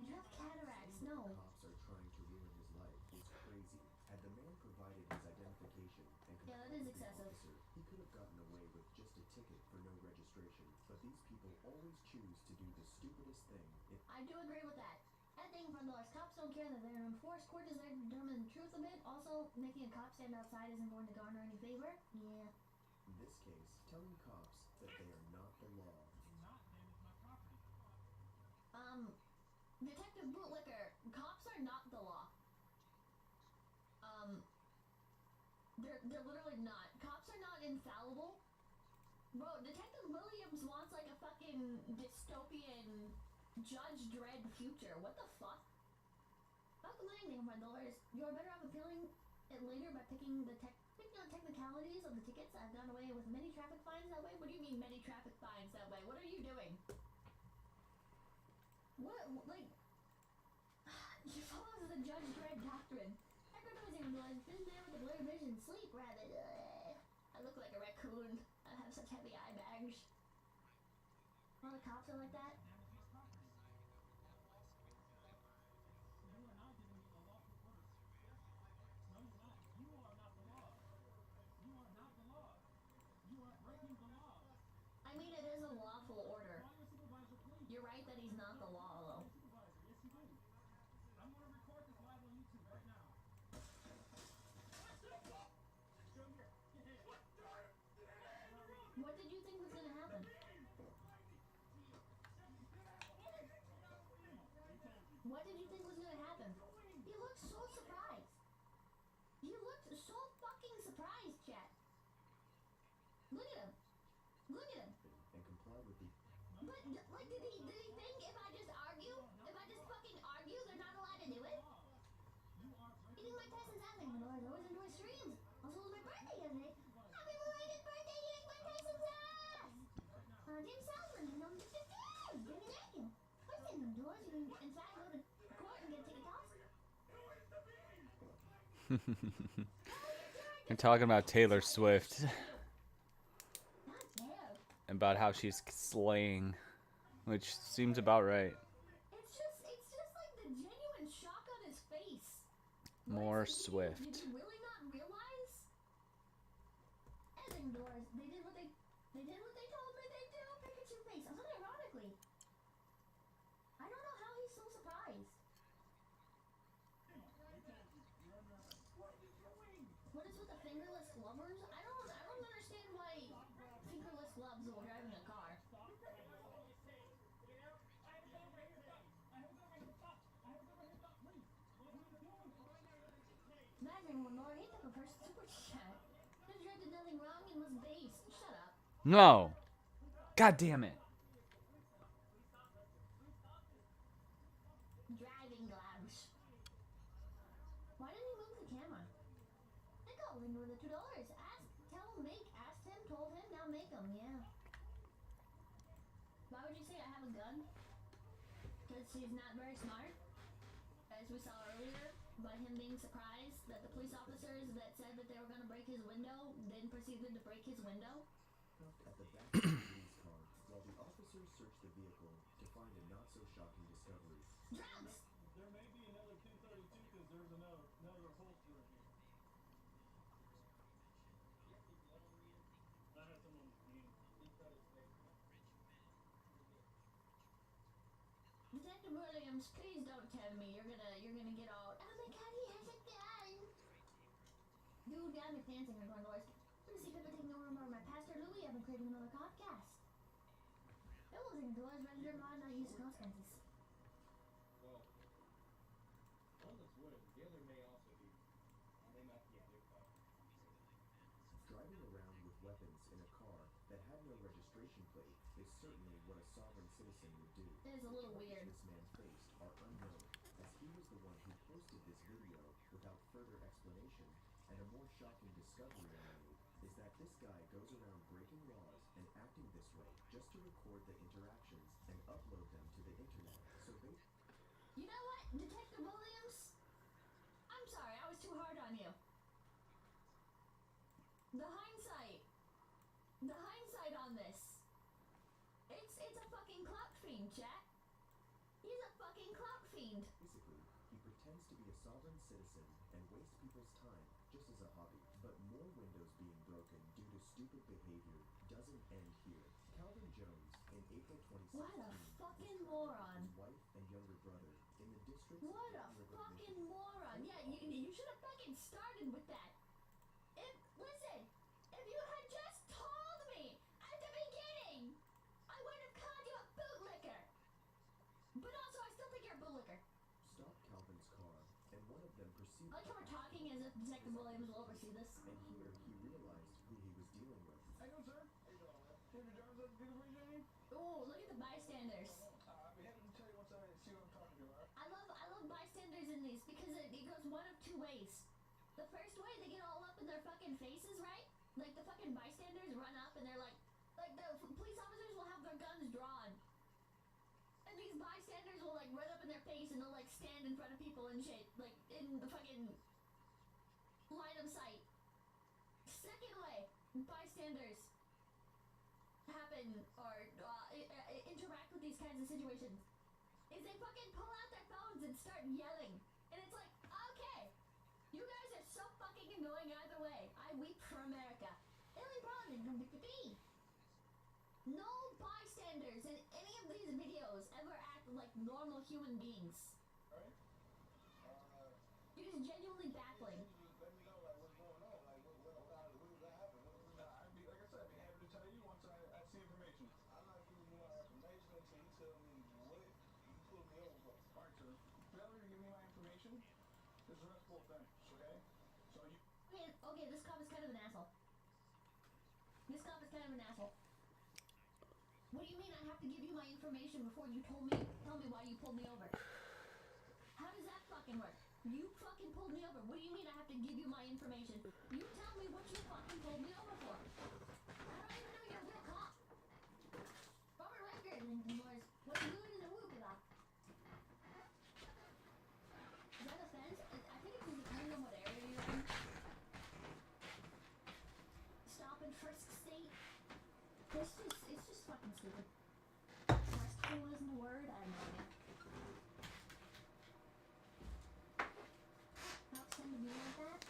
You have cataracts, no. Cops are trying to ruin his life is crazy. Had the man provided his identification and Yeah, that is complied with the excessive. officer, he could have gotten away with just a ticket for no registration. But these people always choose to do the stupidest thing. I do agree with that. I think $1. Cops don't care that they're enforced. Court is there to determine the truth of it. Also, making a cop stand outside isn't going to garner any favor. Yeah. In this case, telling cops that they are not the law. Detective Bootlicker, cops are not the law. They're literally not. Cops are not infallible. Bro, Detective Williams wants like a fucking dystopian Judge Dredd future. What the fuck? About the landing, $1. You're better off appealing it later by picking the technicalities of the tickets. I've gone away with many traffic fines that way. What do you mean many traffic fines that way? What are you doing? What, like, you follow the Judge Dredd doctrine. Been there with a blurred vision, sleep rabbit. I look like a raccoon. I have such heavy eye bags. All the cops are like that. I mean, it is a lawful order. You're right that he's not the law, though. What did you think was gonna happen? What did you think was gonna happen? He looked so surprised. He looked so fucking surprised, chat. Look at him. Look at him. And comply with the... But, like, did he think if I just argue, if I just fucking argue, they're not allowed to do it? Eating my Tyson's ass, I always enjoy streams. Also, it was my birthday yesterday. Happy belated birthday, eating my Tyson's ass! James Salzman, you know, thank you. First thing indoors, you can, in fact, go to court and get a ticket tossed. I'm talking about Taylor Swift. Not there. About how she's slaying, which seems about right. It's just like the genuine shock on his face. More Did Swift. you really not realize? As indoors, they did what they told me they'd do. Pikachu face, unironically. I don't know how he's so surprised. What is with the fingerless glovers? I don't understand why fingerless gloves while driving a car. Imagine when Laura hit the first super chat. This Dredd did nothing wrong and was based. Shut up. No. God damn it. Driving gloves. Why didn't he move the camera? Nico, Linda with the $2. Asked him, told him, now make him, yeah. Why would you say I have a gun? Because he's not very smart, as we saw earlier. by him being surprised that the police officers that said that they were gonna break his window then proceeded to break his window? At the back of the police car, while the officers searched the vehicle to find a not-so-shocking discovery. Drugs! There may be another 1032 because there's another holster in here. I had someone name. He cut his face. Detective Williams, please don't tell me you're gonna get all. Oh my God, he has a gun! Dude, got me dancing and going doors. I'm gonna see people taking over my pastor Louis. I've been creating another podcast. Building doors, register mod, not use consequences. Well, one looks wooden. The other may also be. They might be identified. Driving around with weapons in a car that had no registration plate is certainly what a sovereign citizen would do. That is a little weird. This man faced are unknown, as he was the one who posted this video without further explanation, and a more shocking discovery I made is that this guy goes around breaking laws and acting this way just to record the interactions and upload them to the internet. So they... You know what, Detective Williams? I'm sorry, I was too hard on you. The hindsight on this. It's a fucking clout fiend, chat. He's a fucking clout fiend. Basically, he pretends to be a sovereign citizen and wastes people's time just as a hobby. But more windows being broken due to stupid behavior doesn't end here. Calvin Jones, in April 2016, What a fucking moron. his wife and younger brother in the district's What a River fucking Mission. moron. Yeah, you should have fucking started with that. If you had just told me at the beginning, I would have called you a bootlicker. But also, I still think you're a bootlicker. Stopped Calvin's car, and one of them perceived... I like how we're talking as if Detective Williams will oversee this. And here, he realized who he was dealing with. How you doing, sir? How you doing, man? Henry Jones, that's good for you, Jane? Oh, look at the bystanders. I'll be happy to tell you once I see what I'm talking to, alright? I love bystanders in these because it goes one of two ways. The first way, they get all up in their fucking faces, right? Like the fucking bystanders run up and they're like the police officers will have their guns drawn. And these bystanders will like run up in their face and they'll like stand in front of people and shit, like in the fucking line of sight. Second way, bystanders happen or interact with these kinds of situations is they fucking pull out their phones and start yelling. And it's like, okay, you guys are so fucking annoying either way. I weep for America. Only problem is no bystanders in any of these videos ever act like normal human beings. Alright? It is genuinely baffling. Let me know, like, what's going on. Like, what happened? I'd be, like I said, I'd be happy to tell you once I see information. I'm not giving you my information until you tell me what you pulled me over for. Alright, sir. Failure to give me my information is a restful offense, okay? So you... Okay, this cop is kind of an asshole. What do you mean I have to give you my information before you tell me why you pulled me over? How does that fucking work? You fucking pulled me over. What do you mean I have to give you my information? You tell me what you fucking pulled me over for. I don't even know you're a real cop. Robert Record, Lincoln boys. What are you doing in the whoop about? Is that a fence? I think it's depending on what area you're in. Stop and frisk state. It's just fucking stupid. Restful isn't a word, I have no idea. Not send me like that.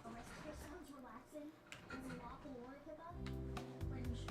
Restful sounds relaxing. As a lawful order pickup. Cringe.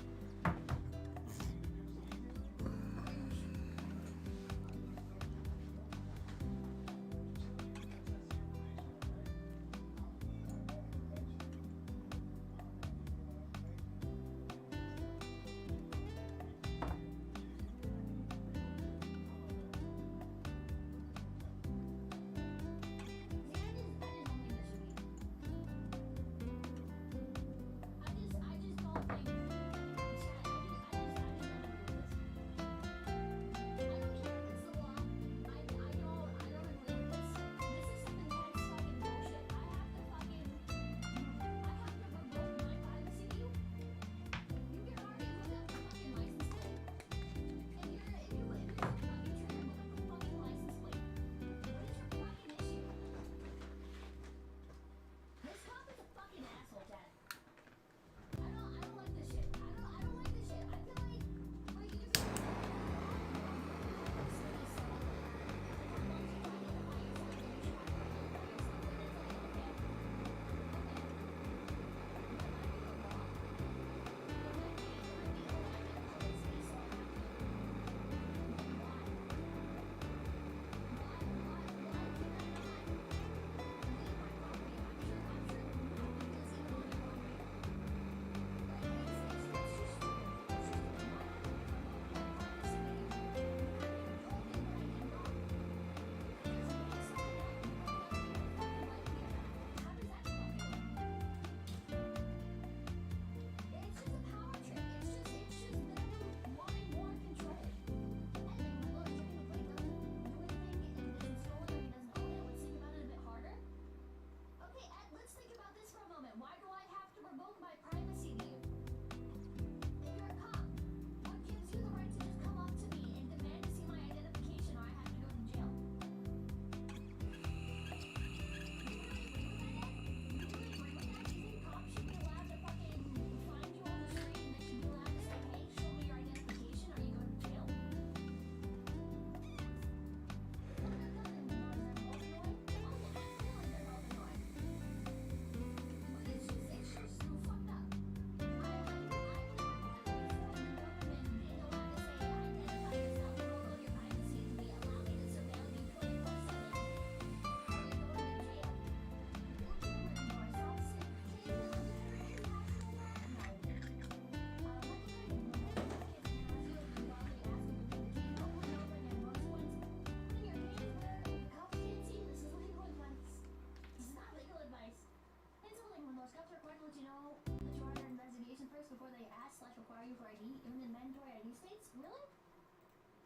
where they ask / require you for ID, even in mandatory ID states. Really?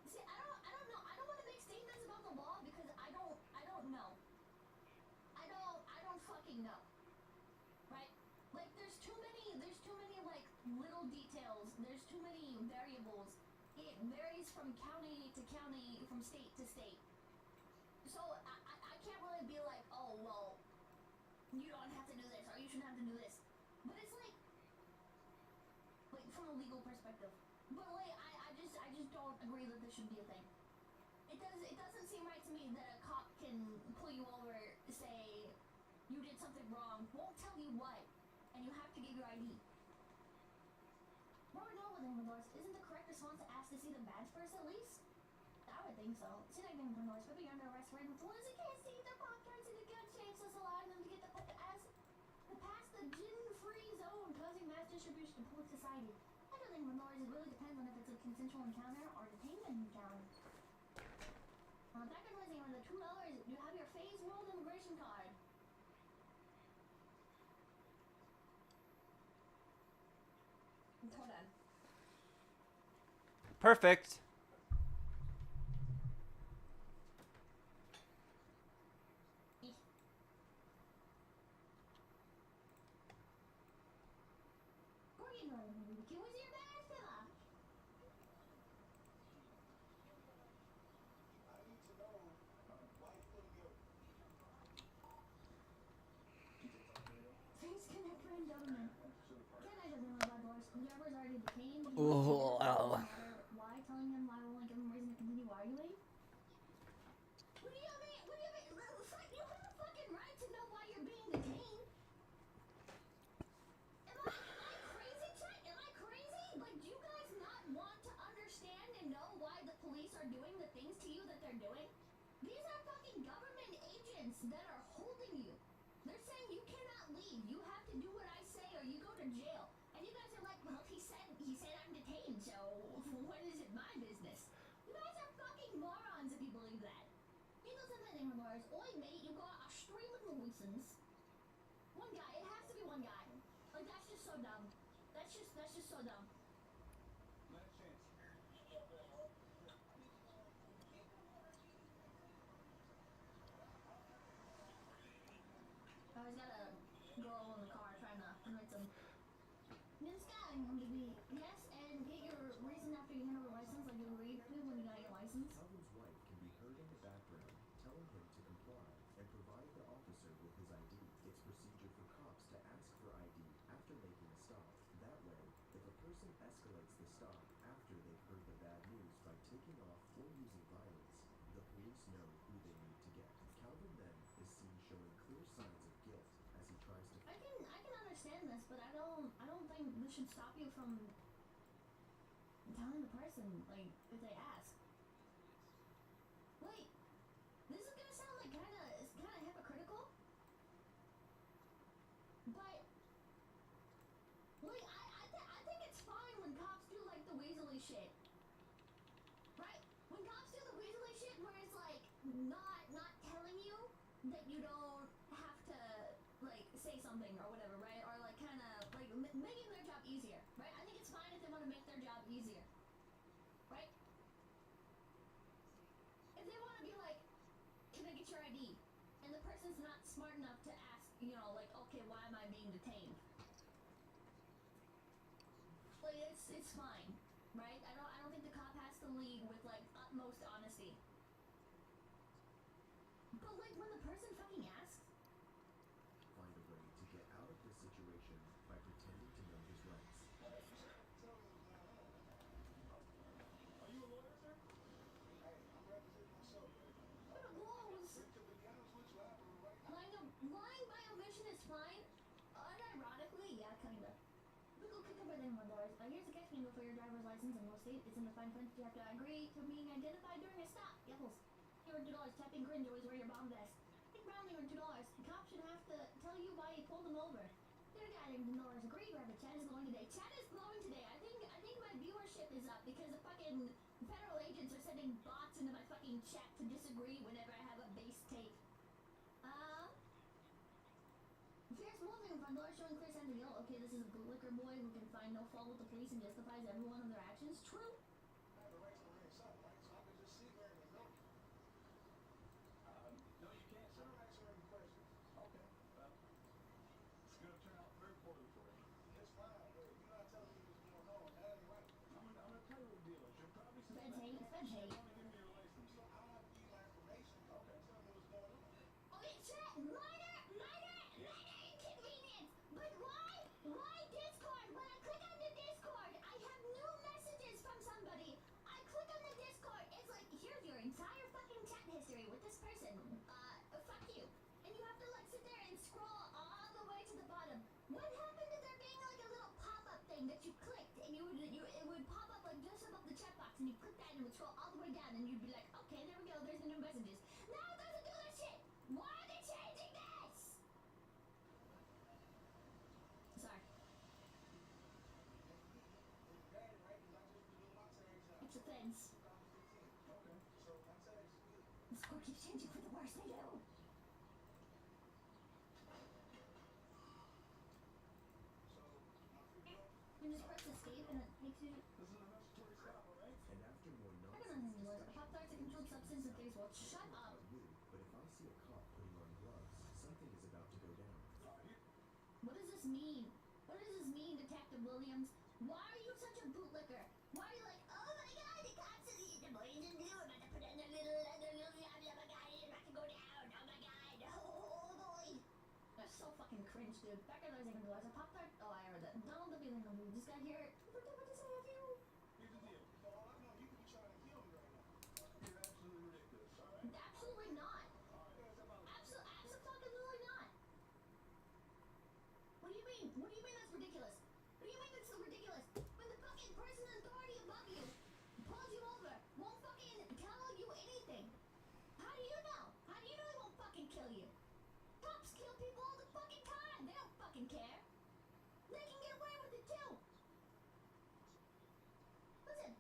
See, I don't know. I don't want to make statements about the law because I don't know. I don't fucking know. Right? Like, there's too many like little details. There's too many variables. It varies from county to county, from state to state. So I can't really be like, oh well, you don't have to do this or you shouldn't have to do this. But it's like from a legal perspective. But like I just don't agree that this should be a thing. It doesn't seem right to me that a cop can pull you over, say you did something wrong, won't tell you what, and you have to give your ID. What we're doing with inventories, isn't the correct response to ask to see the badge first at least? I would think so. See that inventories, but you're under arrest for influence and can't see their pop-tarts in a good shape, so it's allowing them to get the past the gin-free zone, causing mass distribution to public society. I don't think minorities really depends on if it's a consensual encounter or detainment encounter. Back in Wednesday, on the $2, you have your Phase World immigration card. Hold on. Perfect. Oh, wow. Why? Telling him I will give him reason to continue arguing? What do you mean? You have a fucking right to know why you're being detained. Am I crazy, chat? Am I crazy? Like, do you guys not want to understand and know why the police are doing the things to you that they're doing? These are fucking government agents that are holding you. They're saying you cannot leave. You have to do what I say or you go to jail. And you guys are like, well, he said I'm detained, so what is it my business? You guys are fucking morons if you believe that. You know something, Lars? Oi, mate, you got a streaming license. One guy, it has to be one guy. Like, that's just so dumb. That's just so dumb. I always gotta go in the car trying to convince him. This guy, I'm going to be, yes, and get your reason after you hand over license, like you agreed to when you got your license. Calvin's wife can be heard in the background telling him to comply and provide the officer with his ID. It's procedure for cops to ask for ID after making a stop. That way, if a person escalates the stop after they've heard the bad news by taking off or using violence, the police know who they need to get. Calvin then is seen showing clear signs of guilt as he tries to... I can understand this, but I don't think this should stop you from telling the person, like, if they ask. Wait, this is gonna sound like kinda hypocritical, but like I think it's fine when cops do like the weaselly shit, right? When cops do the weaselly shit where it's like not telling you that you don't have to like say something or whatever, right? Or like kind of like making their job easier, right? I think it's fine if they want to make their job easier, right? If they want to be like, can I get your ID? And the person's not smart enough to ask, you know, like, okay, why am I being detained? Like, it's fine, right? I don't think the cop has to lead with like utmost honesty. But like when the person fucking asks, find a way to get out of this situation by pretending to know his rights. Are you a lawyer, sir? Hey, I'm representing myself, baby. what a blows. To be honest with you, I have a right. Lying by omission is fine. Unironically, yeah, kinda. We go kick up everything on doors. Here's the catch me for your driver's license in most states. It's in the fine print. You have to agree to being identified during a stop. Yapples. You earned $2. Tapping cringe. Always wear your bomb vest. Nick Brownlee earned $2. The cop should have to tell you why he pulled him over. The other guy earned $10. Agree, Rabbit. Chat is glowing today. Chat is glowing today. I think my viewership is up because the fucking federal agents are sending bots into my fucking chat to disagree whenever I have a base take. Fierce moving in front Laura showing clear signs of guilt. Okay, this is a bootlicker boy who can find no fault with the police and justifies every one of their actions. True. I have the right to remain silent, right? So I can just sit here and ignore you. No, you can't, sir. I'm answering any questions. Okay, well, it's gonna turn out very poorly for you. It's fine, but you're not telling me what's going on. That ain't right. I'm gonna tell you what the deal is. You're probably Feds suspect. hate. Feds hate. You wanna give me your license. So I don't have to give you my information. Okay. Tell me what's going on. Okay, chat. Minor inconvenience. But why? Why Discord? When I click on the Discord, I have new messages from somebody. I click on the Discord. It's like, here's your entire fucking chat history with this person. Fuck you. And you have to like sit there and scroll all the way to the bottom. What happened to there being like a little pop-up thing that you clicked and it would pop up like just above the chat box and you click that and it would scroll all the way down and you'd be like, okay, there we go, there's the new messages. No, it doesn't do that shit. Why are they changing this? Sorry. It's a fence. Okay. So my tags is good. The score keeps changing for the worse, they do. So my free bill. You just press escape and it takes you. This is an investigatory stop, all right? And after more I don't know nonsense any words. A discussion, Pop-Tart's a controlled substance that tastes well. Shut up. would, but if I see a cop putting on gloves, something is about to go down. What does this mean? What does this mean, Detective Williams? Why are you such a bootlicker? Why are you like, oh my god, the cops are the boys in blue about to put on their little oh my god, it's about to go down. Oh my god, oh boy. That's so fucking cringe, dude. Back in those even doors, a Pop-Tart. Oh, I heard that. Donald W. Lincoln, we just got here. Forget what to say of you. Here's the deal. For all I know, you could be trying to kill me right now. You're absolutely ridiculous, all right? Absolutely not. Absolutely not. What do you mean? What do you mean that's ridiculous? What do you mean that's so ridiculous? When the fucking person in authority above you pulls you over, won't fucking tell you anything. How do you know? How do you know he won't fucking kill you? Cops kill people all the fucking time. They don't fucking care. They can get away with it too. Listen,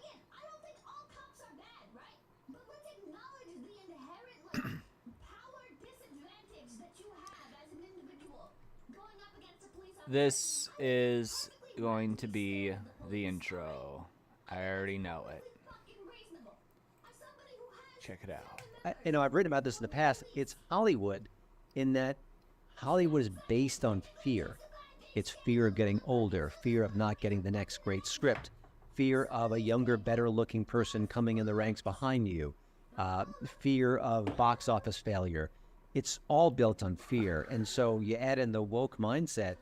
again, I don't think all cops are bad, right? But let's acknowledge the inherent, like, power disadvantage that you have as an individual going up against a police officer. This is going to be the intro. I already know it. Fucking reasonable. As somebody who has Check it out. I've written about this in the past. It's Hollywood, in that Hollywood is based on fear. It's fear of getting older, fear of not getting the next great script, fear of a younger, better-looking person coming in the ranks behind you, fear of box office failure. It's all built on fear. And so you add in the woke mindset,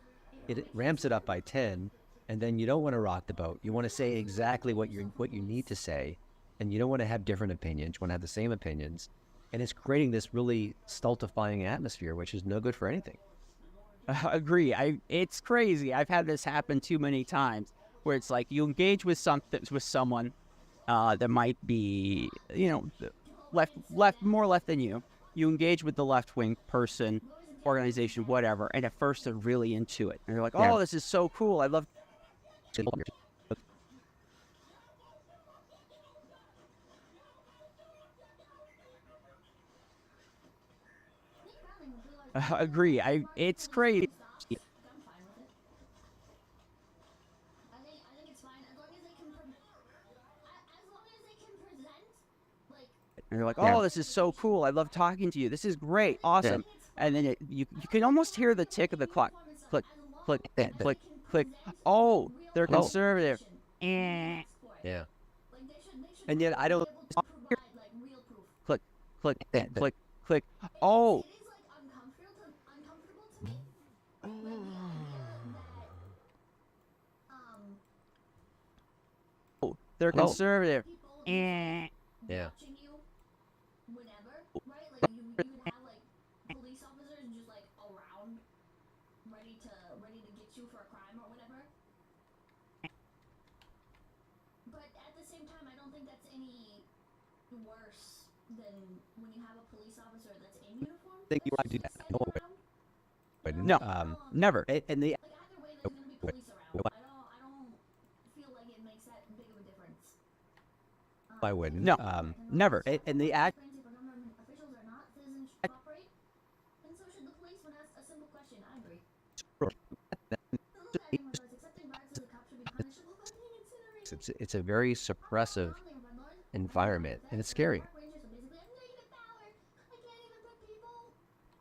it ramps it up by 10, and then you don't want to rock the boat. You want to say exactly what you need to say, and you don't want to have different opinions. You want to have the same opinions. And it's creating this really stultifying atmosphere, which is no good for anything. Agree. It's crazy. I've had this happen too many times, where it's like you engage with someone that might be, more left than you. You engage with the left-wing person, organization, whatever, and at first they're really into it. And they're like, oh, Yeah. this is so cool. I love. Agree. It's crazy. I'm fine with it. I think it's fine as long as they can present like And you're like, Yeah. oh, this is so cool. I love talking to you. This is great. Awesome. And then you can almost hear the tick of the clock. Click, click, click, click. Oh, they're conservative. Eh. Yeah. like they should And yet I don't. be able to provide like real proof. Click, click, click, click. Oh, It is like uncomfortable to me. Like the idea that they're conservative. people Eh. Yeah. watching you whenever, right? Like you would have like police officers just like around ready to get you for a crime or whatever. But at the same time I don't think that's any worse than when you have a police officer that's in uniform. Think you that's want to do just that. sitting No. around. No, never. And the Like either way there's gonna be police around. I don't feel like it makes that big of a difference. I wouldn't. No, never. And the act. Transparency for government officials or not, citizens should cooperate. And so should the police when asked a simple question. I agree. It's a very suppressive environment, and it's scary. So basically, I'm not even power. I can't even put people.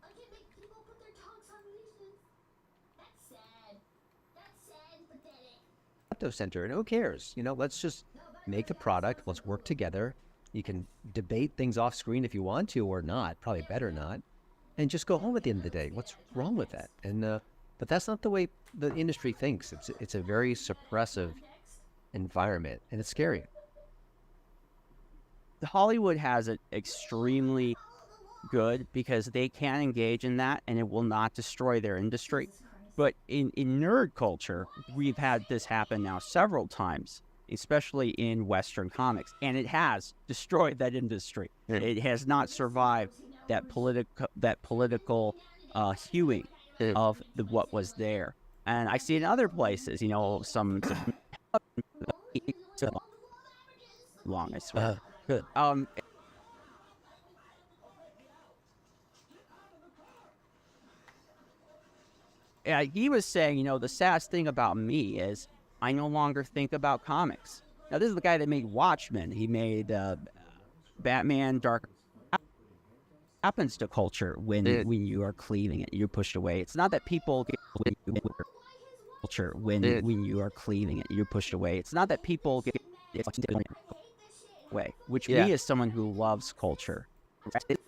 I can't make people put their tongues on leashes. That's sad. That's sad and pathetic. Center, and who cares? You know, let's just make the product. Let's work together. You can debate things off screen if you want to, or not. Probably better not. And just go home at the end of the day. What's wrong with that? And but that's not the way the industry thinks. It's a very suppressive environment, and it's scary. Hollywood has it extremely good because they can engage in that and it will not destroy their industry. But in nerd culture, we've had this happen now several times, especially in Western comics, and it has destroyed that industry. It has not survived that political hewing of what was there. And I see in other places, you know, some long, I swear. Yeah, he was saying, you know, the saddest thing about me is I no longer think about comics. Now, this is the guy that made Watchmen. He made Batman Dark. Happens to culture when you are cleaving it, you're pushed away. It's not that people get culture when you are cleaving it, you're pushed away. It's not that people get away, which me as someone who loves culture, it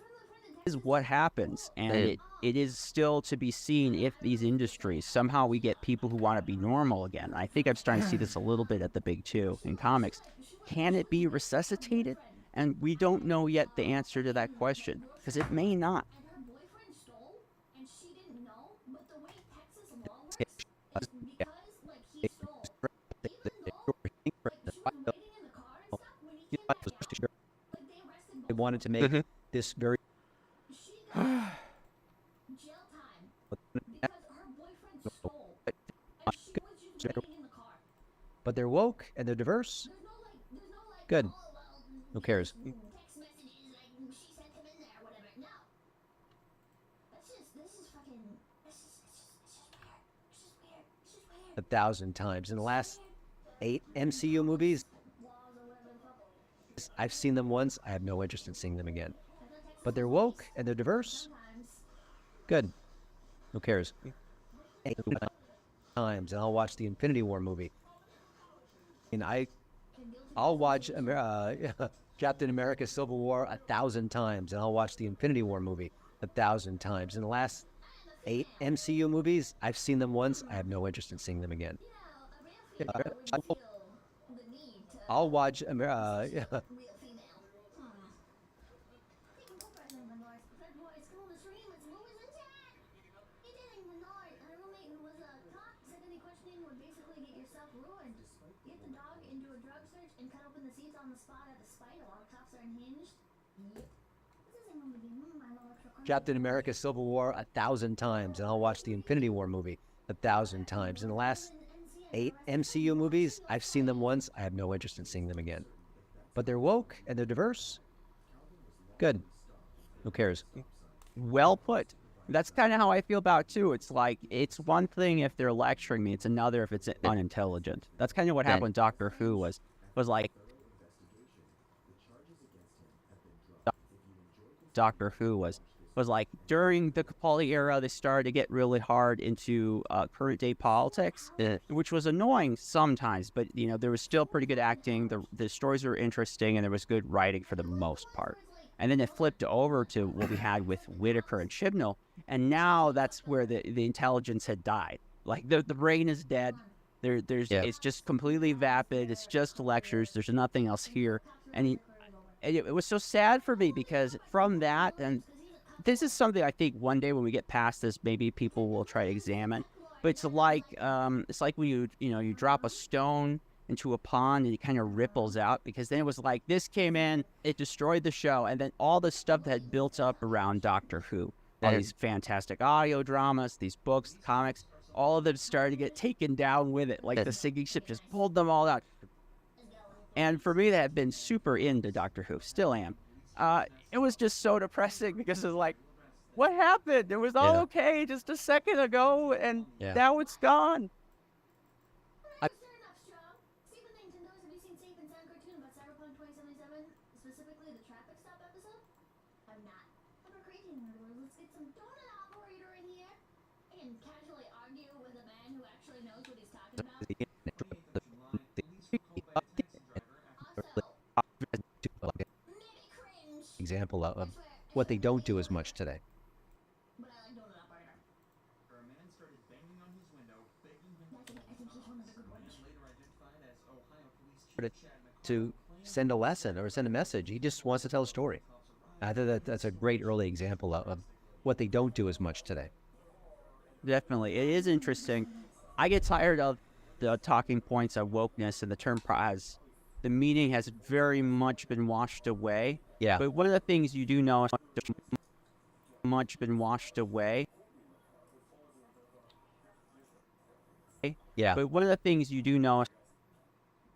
is what happens, and it is still to be seen if these industries somehow we get people who want to be normal again. I think I'm starting to see this a little bit at the big two in comics. Can it be resuscitated? And we don't know yet the answer to that question, because it may not. And her boyfriend stole, and she didn't know. But the way Texas law works is because, like, he stole. Even though, like, she was waiting in the car and stuff, when he came back out, like, they arrested They both. wanted to make this very She got jail time because her boyfriend stole, and she was just waiting in the car. but they're woke and they're diverse. There's no like, Good. oh, well, Who cares? text messages, like, she sent him in there or whatever. No. This is fucking, it's just weird. It's just weird. It's just weird. 1,000 times in the last 8 MCU movies. Walls or whatever the fuck. I've seen them once. I have no interest in seeing them again. But they're woke and they're diverse. Sometimes. Good. Who cares? 8 times, and I'll watch the Infinity War movie. And I'll watch Captain America: Civil War 1,000 times, and I'll watch the Infinity War movie 1,000 times. In the last 8 MCU movies, I've seen them once. I have no interest in seeing them again. You know, a real female would feel the need to I'll watch real female. Thinking of President Benoist, Fred Boys, come on the stream, it's movies in chat. He didn't Benoist, and a roommate who was a cop said any questioning would basically get yourself ruined. Get the dog into a drug search and cut open the seats on the spot at the spider while the cops are unhinged. Yep. This isn't going to be my little extra content. Captain America: Civil War 1,000 times, and I'll watch the Infinity War movie 1,000 times. In the last 8 MCU movies, I've seen them once. I have no interest in seeing them again. But they're woke and they're diverse. Good. Who cares? Well put. That's kind of how I feel about it, too. It's like, it's one thing if they're lecturing me, it's another if it's unintelligent. That's kind of what happened with Doctor Who was like, Doctor Who was like, during the Capaldi era, they started to get really hard into current day politics, which was annoying sometimes, but, you know, there was still pretty good acting, the stories were interesting, and there was good writing for the most part. And then it flipped over to what we had with Whitaker and Chibnall, and now that's where the intelligence had died. Like, the brain is dead. It's just completely vapid. It's just lectures. There's nothing else here. And it was so sad for me because from that, and this is something I think one day when we get past this, maybe people will try to examine. But it's like when you drop a stone into a pond and it kind of ripples out, because then it was like this came in, it destroyed the show, and then all the stuff that had built up around Doctor Who, all these fantastic audio dramas, these books, comics, all of them started to get taken down with it. Like the sinking ship just pulled them all out. And for me, that had been super into Doctor Who, still am. It was just so depressing because it was like, what happened? It was all okay just a second ago, and now it's gone. Fair enough, Joe. Stephen Langton knows, have you seen really knows what he's talking about. Also, maybe cringe. Example I of swear, what they maybe don't do as you're much right. today. But I like donut operator. Where a man started banging on his window, begging him That's to okay. I think he's one of the good ones. later identified as Ohio Police Chief Chad To send a lesson or send a message. He just wants to tell a story. I think that's a great early example of what they don't do as much today. Definitely. It is interesting. I get tired of the talking points of wokeness and the term prize. The meaning has very much been washed away. Yeah. But one of the things you do know is much been washed away. Yeah. But one of the things you do know is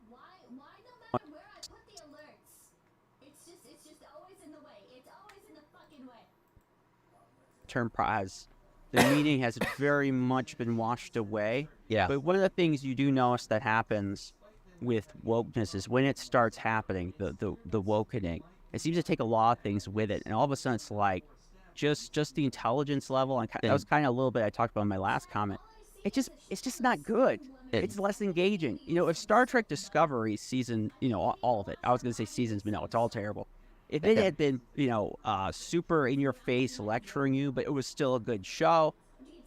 Why no matter where I put the alerts, it's just always in the way. It's always in the fucking way. the term prize. The meaning has very much been washed away. Yeah. But one of the things you do notice that happens with wokeness is when it starts happening, the wokening, it seems to take a lot of things with it, and all of a sudden it's like just the intelligence level, and that was kind of a little bit I talked about in my last comment. It's just not good. It's less engaging. You know, if Star Trek Discovery season, you know, all of it, I was gonna say seasons, but no, it's all terrible. If it had been, you know, super in your face lecturing you, but it was still a good show,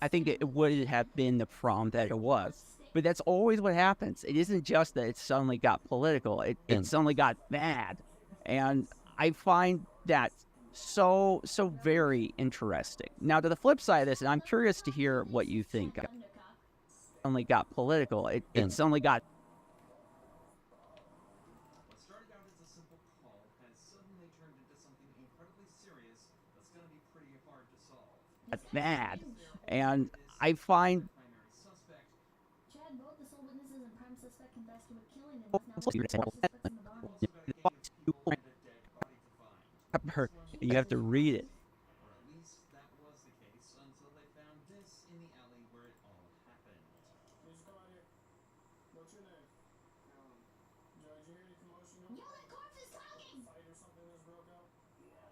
I think it would have been the problem that it was. But that's always what happens. It isn't just that it suddenly got political. It suddenly got bad. And I find that so very interesting. Now, to the flip side of this, and I'm curious to hear what you think. Suddenly got political. It suddenly got What started out as a simple call has suddenly turned into something incredibly serious that's going to be pretty hard to solve. bad. And I find Primary suspect, Chad, both the sole witnesses and prime suspect confessed to a killing and is now suspects in the body. also got a gang of people and a dead body to find. you have to read it. Or at least that was the case until they found this in the alley where it all happened. Please come out here. What's your name? George, you hear any commotion? Yo, that corpse is talking! Fight or something that's broke out? Yeah.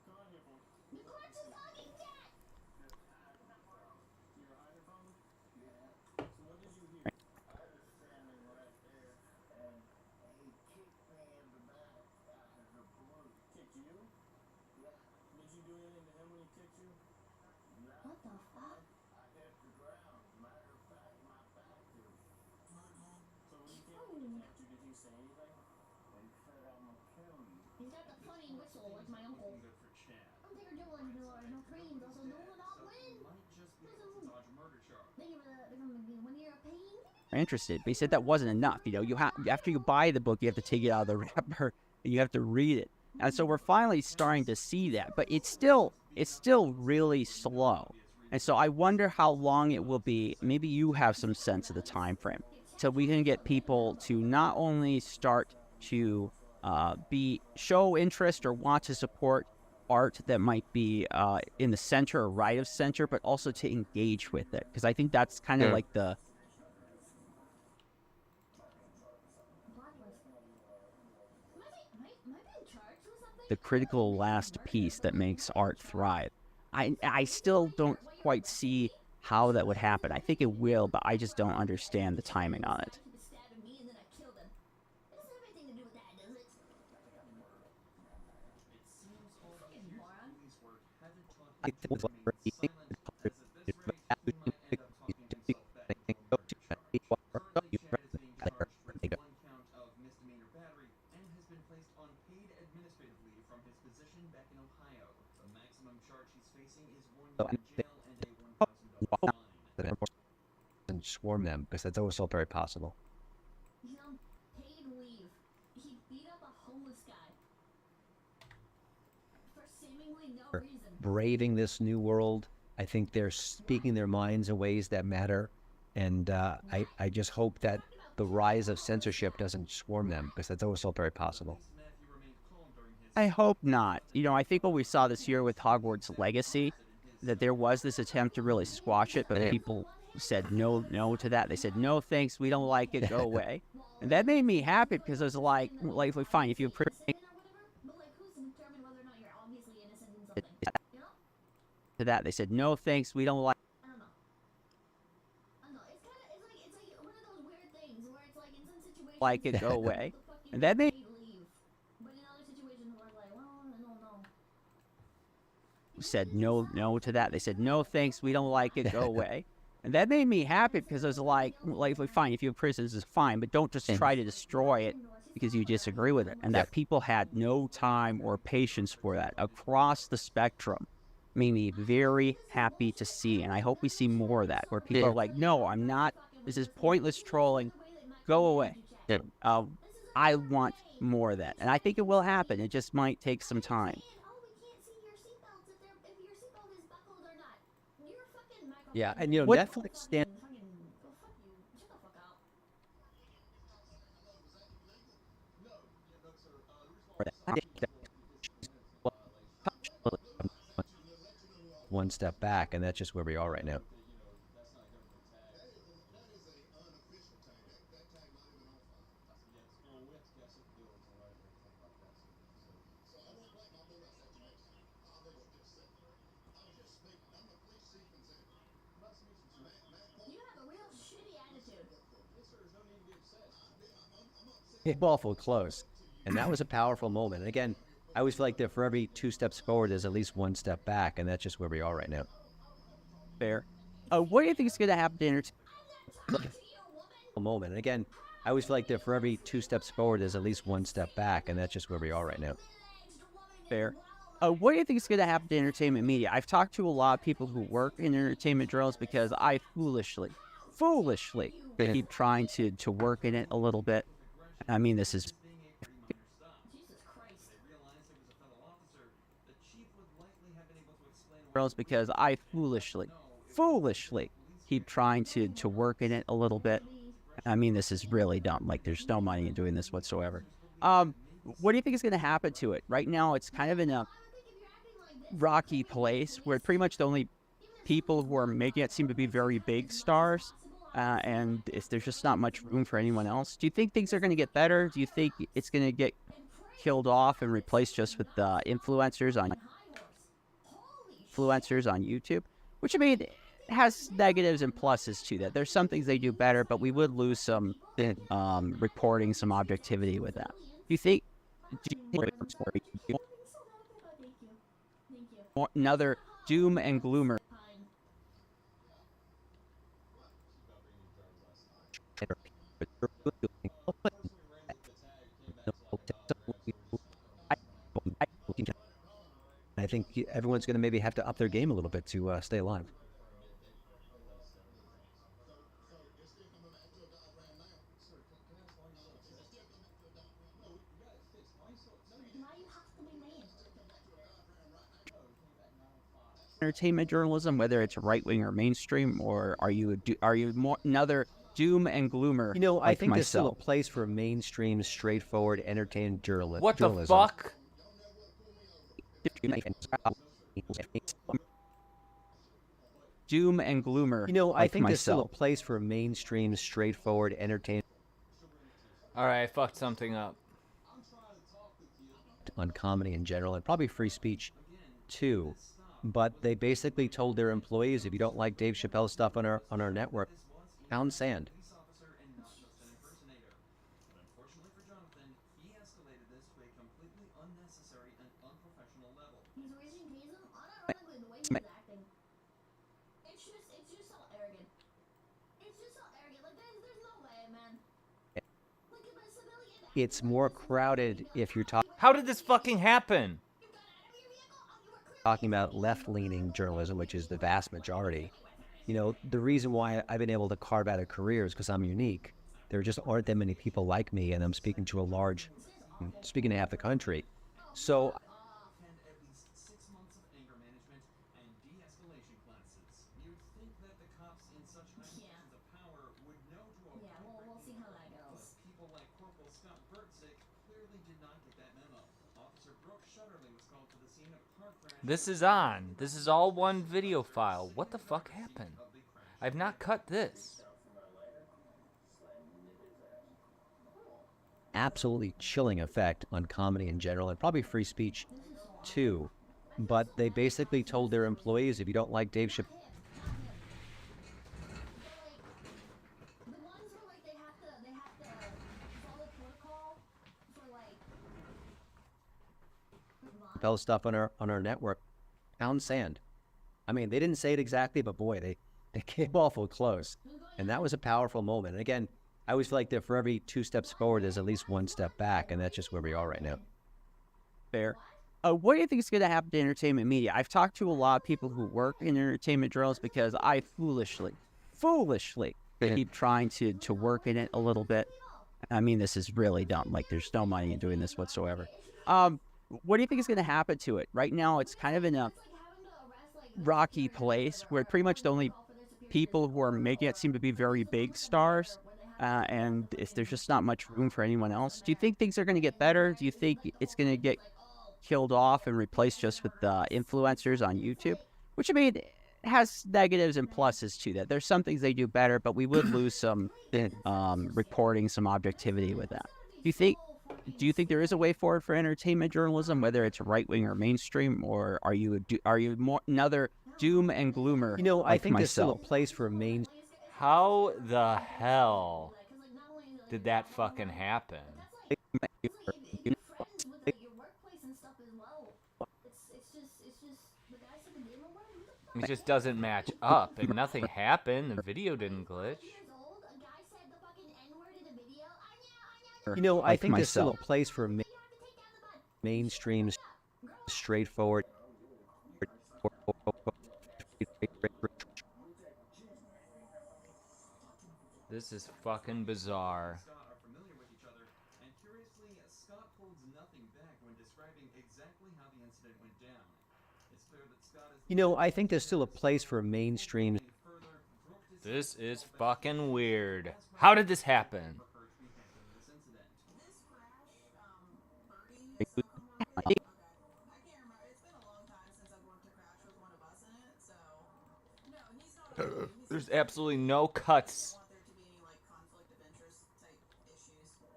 Come on here, boy. The corpse is talking, Chad! You were hiding from him? Yeah. So what did you hear? I was standing right there, and he kicked me in the back out of the blue. Kicked you? Yeah. Did you do anything to him when he kicked you? No. What the fuck? I hit the ground. Matter of fact, my back is. So when he came at you, did he say anything? He said, I'm gonna kill you. He's got the funny whistle like my uncle. Good for Chad. I'm Digger Joel and no creams, also no will not win. Might just be able to dodge a murder charge. Thank you for the 1 year of pain. Interested, but he said that wasn't enough. You know, you have after you buy the book, you have to take it out of the wrapper and you have to read it. And so we're finally starting to see that, but it's still really slow. And so I wonder how long it will be. Maybe you have some sense of the time frame, so we can get people to not only start to show interest or want to support art that might be in the center or right of center, but also to engage with it, because I think that's kind of like the critical last piece that makes art thrive. I still don't quite see how that would happen. I think it will, but I just don't understand the timing on it. And swarm them, because that's also very possible. He's on paid leave. He beat up a homeless guy for seemingly no reason. Braving this new world, I think they're speaking their minds in ways that matter, and I just hope that the rise of censorship doesn't swarm them, because that's also very possible. I hope not. You know, I think what we saw this year with Hogwarts Legacy, that there was this attempt to really squash it, but people said no to that. They said, no thanks, we don't like it, go away. And that made me happy, because it was like fine, if you But like, who's to determine whether or not you're obviously innocent in something? You know? to that, they said, no thanks, we don't like I don't know. I don't know. It's like it, go away. And that made leave. But in other situations where it's like, well, I don't know. said no to that. They said no thanks, we don't like it, go away. And that made me happy because I was like fine, if you have criticism, it's fine, but don't just try to destroy it because you disagree with it. And that people had no time or patience for that across the spectrum made me very happy to see. And I hope we see more of that, where people are like, no, I'm not, this is pointless trolling, go away. I want more of that. And I think it will happen. It just might take some time. Oh, we can't see your seatbelts if your seatbelt is buckled or not. Your fucking microphone. Yeah, and you know, What- Netflix stand. Go fuck you. Shut the fuck up. One step back, and that's just where we are right now. You have a real shitty attitude. Awful close, and that was a powerful moment. And again, I always feel like that for every 2 steps forward, there's at least 1 step back, and that's just where we are right now. Fair. What do you think is going to happen to entertainment? Moment. And again, I always feel like that for every 2 steps forward, there's at least 1 step back, and that's just where we are right now. Fair. What do you think is going to happen to entertainment media? I've talked to a lot of people who work in entertainment journals because I foolishly keep trying to work in it a little bit. I mean, this is Jesus Christ. journals because I foolishly keep trying to work in it a little bit. I mean, this is really dumb. Like, there's no money in doing this whatsoever. What do you think is going to happen to it? Right now, it's kind of in a rocky place where pretty much the only people who are making it seem to be very big stars, and there's just not much room for anyone else. Do you think things are going to get better? Do you think it's going to get killed off and replaced just with influencers on YouTube? Which, I mean, has negatives and pluses to that. There's some things they do better, but we would lose some reporting, some objectivity with that. Do you think another doom and gloomer? I think everyone's going to maybe have to up their game a little bit to stay alive. Entertainment journalism, whether it's right wing or mainstream, or are you more another doom and gloomer? You know, like I think there's still a myself? place for mainstream, straightforward, entertainment journalism. What the fuck? Doom and gloomer. You know, I like think there's still a myself. place for mainstream, straightforward, entertainment Alright, I fucked something up. on comedy in general, and probably free speech too. But they basically told their employees, if you don't like Dave Chappelle's stuff on our network, pound sand. He's raising Tatum unironically the way he's acting. It's just so arrogant. It's just so arrogant. Like there's no way, man. Look at my civilian. It's more crowded if you're How did this fucking happen? You got out of your vehicle. Oh, you were clear. talking about left-leaning journalism, which is the vast majority. You know, the reason why I've been able to carve out a career is because I'm unique. There just aren't that many people like me, and I'm speaking to speaking to half the country. So Attend at least 6 months of anger management and de-escalation classes. You'd think that the cops in such high positions of power would know to avoid Yeah, we'll see how that goes. people like Corporal Scott Burtzik clearly did not get that memo. Officer Brooke Shutterly was called to the scene of a car crash. This is on. This is all one video file. What the fuck happened? I've not cut this. absolutely chilling effect on comedy in general, and probably free speech too. But they basically told their employees, if you don't like Dave Chappelle, The ones who like they have to follow compel stuff on our network, pound sand. I mean, they didn't say it exactly, but boy, they came awful close. And that was a powerful moment. And again, I always feel like that for every 2 steps forward, there's at least 1 step back, and that's just where we are right now. Fair. What do you think is going to happen to entertainment media? I've talked to a lot of people who work in entertainment journals because I foolishly keep trying to work in it a little bit. I mean, this is really dumb. Like, there's no money in doing this whatsoever. What do you think is going to happen to it? Right now, it's kind of in a rocky place where pretty much the only people who are making it seem to be very big stars, and there's just not much room for anyone else. Do you think things are going to get better? Do you think it's going to get killed off and replaced just with influencers on YouTube? Which, I mean, has negatives and pluses to that. There's some things they do better, but we would lose some reporting, some objectivity with that. Do you think there is a way forward for entertainment journalism, whether it's right wing or mainstream, or are you more another doom and gloomer? You know, I think there's still a myself? place for mainstream. How the hell did that fucking happen? It just doesn't match up, and nothing happened. The video didn't glitch. You know, I think there's still myself. a place for mainstream, straightforward. This is fucking bizarre. Scott are familiar with each other, and curiously, Scott holds nothing back when describing exactly how the incident went down. It's clear that Scott is... You know, I think there's still a place for mainstream. This is fucking weird. How did this happen? I can't remember. It's been a long time since I've worked a crash with one of us in it, so no, he's not. There's absolutely no cuts. Want there to be any like conflict of interest type issues. All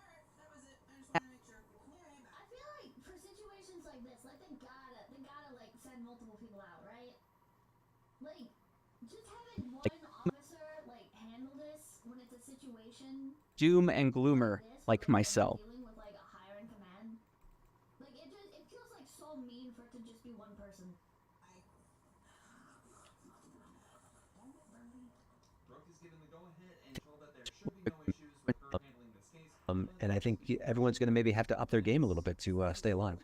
right, that was it. I just want to make sure. Yeah, I feel like for situations like this, like they gotta like send multiple people out, right? Like, just having one officer like handle this when it's a situation Doom and gloomer like myself. dealing with like a higher in command. Like it feels like so mean for it to just be one person. Brooke is given the go-ahead and told that there should be no issues with her handling this case. And I think everyone's going to maybe have to up their game a little bit to stay alive.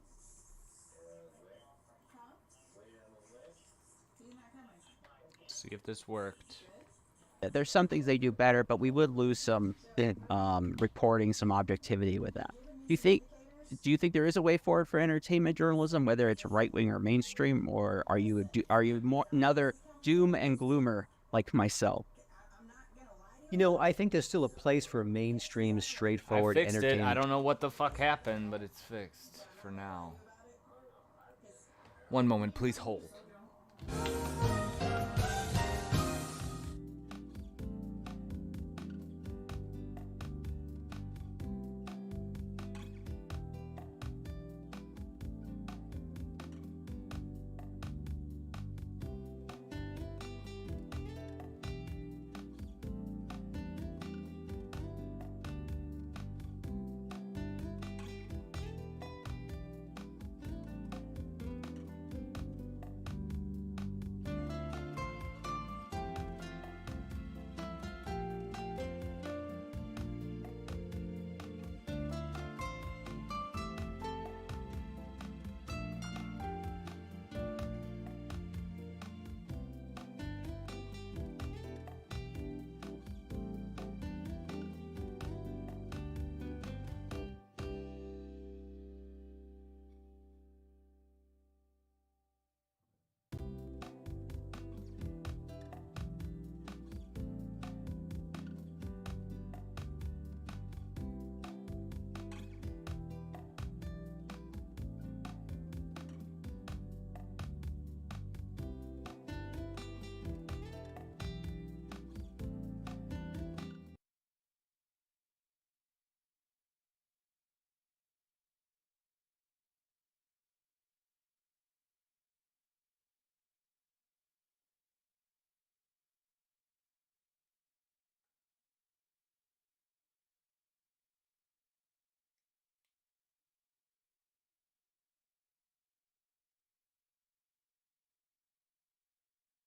See if this worked. There's some things they do better, but we would lose some reporting, some objectivity with that. Do you think there is a way forward for entertainment journalism, whether it's right wing or mainstream, or are you more another doom and gloomer like myself? You know, I think there's still a place for mainstream, I straightforward fixed it. entertainment. I don't know what the fuck happened, but it's fixed for now. One moment, please hold.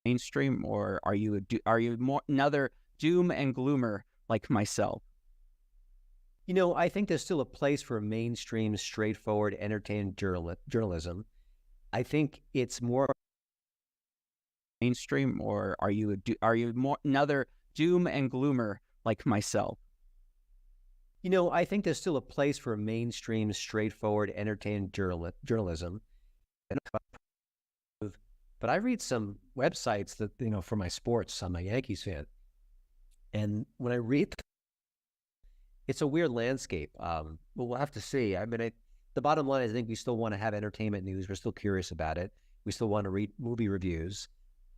mainstream, or are you more another doom and gloomer like myself? You know, I think there's still a place for mainstream, straightforward, entertaining journalism. I think it's more Mainstream, or are you more another doom and gloomer like myself? You know, I think there's still a place for mainstream, straightforward, entertaining journalism. But I read some websites that, you know, for my sports, I'm a Yankees fan. And when I read, it's a weird landscape. But we'll have to see. I mean, the bottom line is I think we still want to have entertainment news. We're still curious about it. We still want to read movie reviews.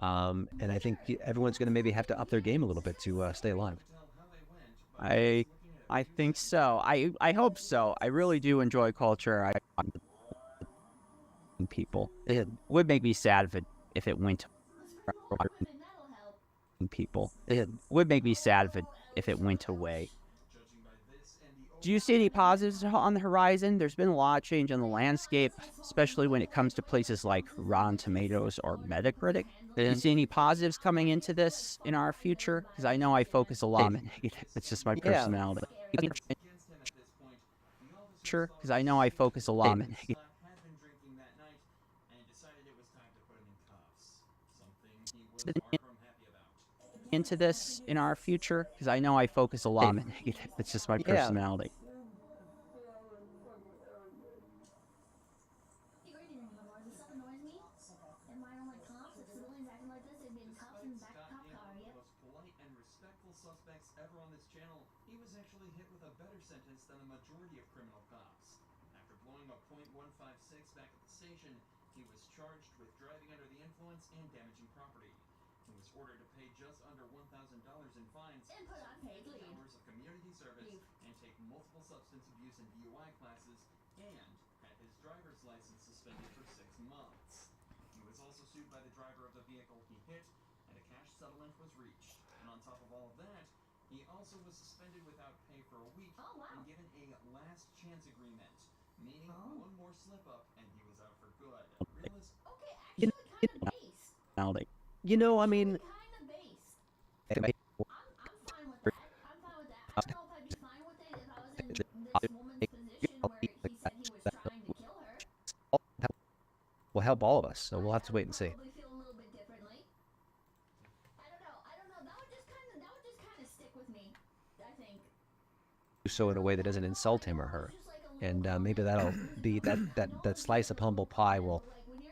And I think everyone's going to maybe have to up their game a little bit to stay alive. I think so. I hope so. I really do enjoy culture. People. It would make me sad if it went people. It would make me sad if it went away. Do you see any positives on the horizon? There's been a lot of change on the landscape, especially when it comes to places like Rotten Tomatoes or Metacritic. Do you see any positives coming into this in our future? Because I know I focus a lot on the negative. It's just my personality. Sure, because I know I focus a lot on the negative. Into this in our future, because I know I focus a lot on the negative. It's just my personality. Hey, great evening, Lamar. This stuff annoys me. And mine don't like cops. If civilians acting like this, they'd be in cuffs and back cop car. Yep. Most polite and respectful suspects ever on this channel, he was actually hit with a better sentence than a majority of criminal cops. After blowing a .156 back at the station, he was charged with driving under the influence and damaging property. He was ordered to pay just under $1,000 in fines, And put on paid leave. hours of community service, and take multiple substance abuse and DUI classes, and had his driver's license suspended for 6 months. He was also sued by the driver of the vehicle he hit, and a cash settlement was reached. And on top of all of that, he also was suspended without pay for a week and given a last chance agreement, meaning one more slip up and he was out for good. Okay, actually kind of based. You know, I mean, Kind of based. I'm fine with that. I'm fine with that. I don't know if I'd be fine with it if I was in this woman's position where he said he was trying to kill her. will help all of us. So we'll have to wait and see. Probably feel a little bit differently. I don't know. That would just kind of stick with me, I think. Do so in a way that doesn't insult him or her, and maybe that'll be that slice of humble pie will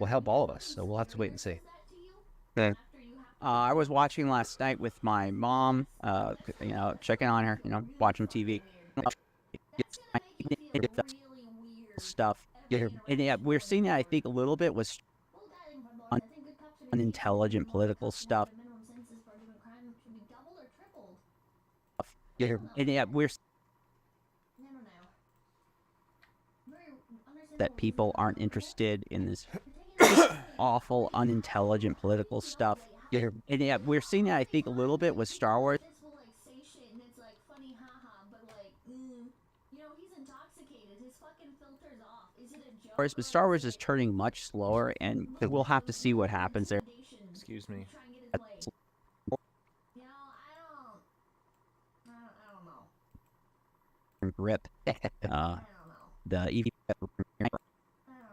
help all of us. So we'll have to wait and see. I was watching last night with my mom, you know, checking on her, you know, watching TV. Stuff. And yeah, we're seeing that, I think, a little bit was unintelligent political stuff. And yeah, we're that people aren't interested in this awful, unintelligent political stuff. And yeah, we're seeing that, I think, a little bit with Star Wars. But Star Wars is turning much slower, and we'll have to see what happens there. Excuse me. Grip. The evil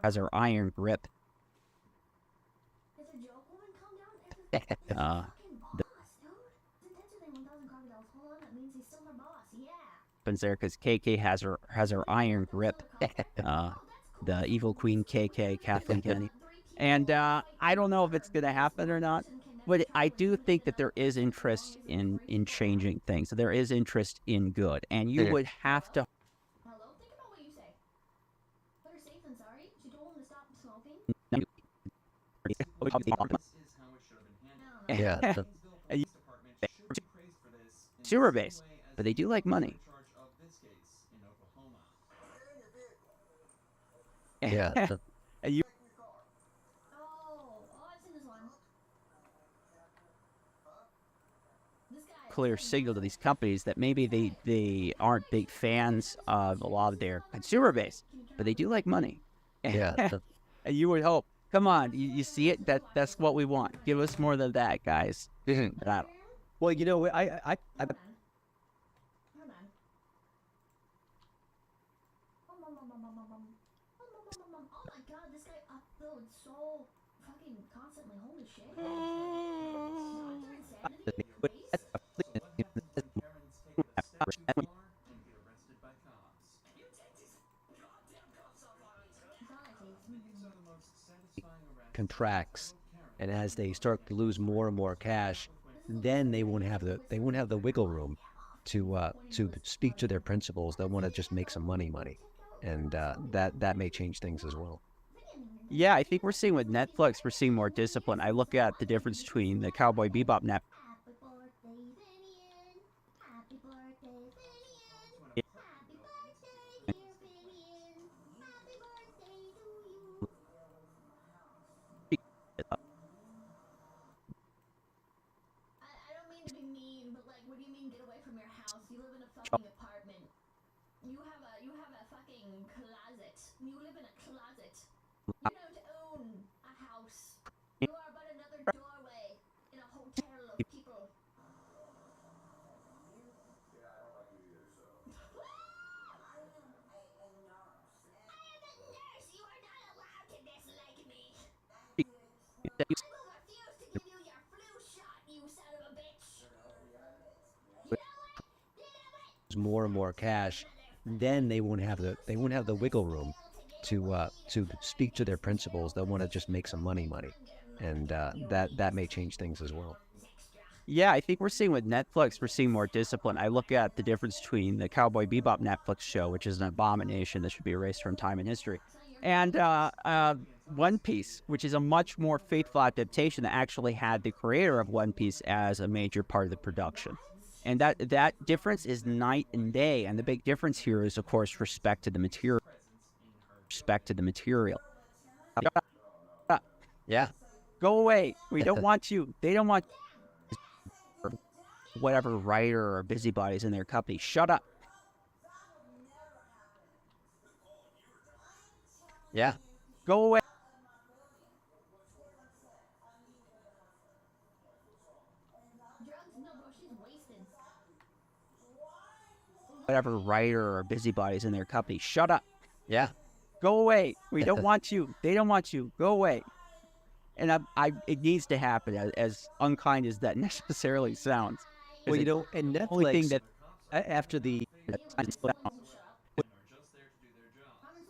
has her iron grip. Happens there because KK has her iron grip. The evil queen KK, Kathleen Kennedy. And I don't know if it's going to happen or not, but I do think that there is interest in changing things. There is interest in good, and you would have to. Hello, think about what you say. Better safe than sorry. She told him to stop smoking. Yeah. Sewer base, but they do like money. Yeah. And you I've seen this one. clear signal to these companies that maybe they aren't big fans of a lot of their consumer base, but they do like money. Yeah. And you would hope Come on, you see it? That's what we want. Give us more than that, guys. That- Well, you know, I Hold on. Hold on. Oh my god, this guy uploads so fucking constantly. Holy shit. Is there insanity in your base? Karen's taken a step too far and get arrested by cops. You take these goddamn cops off our hands. These are the most satisfying arrests. contracts, and as they start to lose more and more cash, then they won't have the wiggle room to speak to their principals. They'll want to just make some money, and that may change things as well. Yeah, I think we're seeing with Netflix, we're seeing more discipline. I look at the difference between the Cowboy Bebop net. Happy birthday, Finian. Happy birthday, Finian. Yeah. Happy birthday, dear Finian. Happy birthday to you. I don't mean to be mean, but like, what do you mean get away from your house? You live in a fucking apartment. You have a fucking closet. You live in a closet. You don't own a house. You are but another doorway in a hotel of people. I am a nurse. You are not allowed to dislike me. I will refuse to give you your flu shot, you son of a bitch. You know what? More and more cash, then they won't have the wiggle room to speak to their principals. They'll want to just make some money, and that may change things as well. Yeah, I think we're seeing with Netflix, we're seeing more discipline. I look at the difference between the Cowboy Bebop Netflix show, which is an abomination that should be erased from time and history, and One Piece, which is a much more faithful adaptation that actually had the creator of One Piece as a major part of the production. And that difference is night and day. And the big difference here is, of course, respect to the material. Respect to the material. Yeah, Go away. We don't want you. They don't want whatever writer or busybodies in their company. Shut up. yeah. Go away. Drugs? No, bro, she's wasted. Whatever writer or busybodies in their company. Shut up. Yeah. Go away. We don't want you. They don't want you. Go away. And it needs to happen, as unkind as that necessarily sounds. Well, you know, and only thing Netflix that after the And are just there to do their job. Complex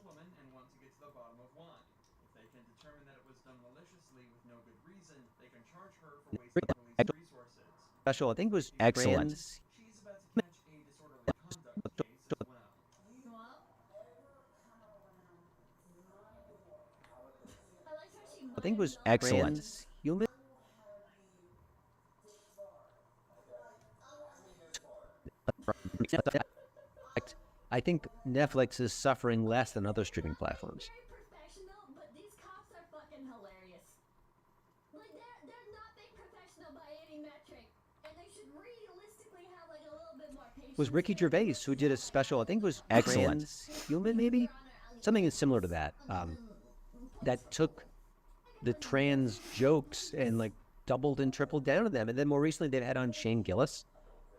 woman and want to get to the bottom of why. If they can determine that it was done maliciously with no good reason, they can charge her for wasting police resources. special, I think it was Excellent. trans. She's about to catch a disorderly conduct case as well. I like how she I think it was Excellent. transhuman. I think Netflix is suffering less than other streaming platforms. very professional, but these cops are fucking hilarious. Like they're not being professional by any metric, and they should realistically have like a little bit more patience. It was Ricky Gervais who did a special. I think it was Excellent. transhuman, maybe something similar to that. That took the trans jokes and like doubled and tripled down on them. And then more recently, they've had on Shane Gillis,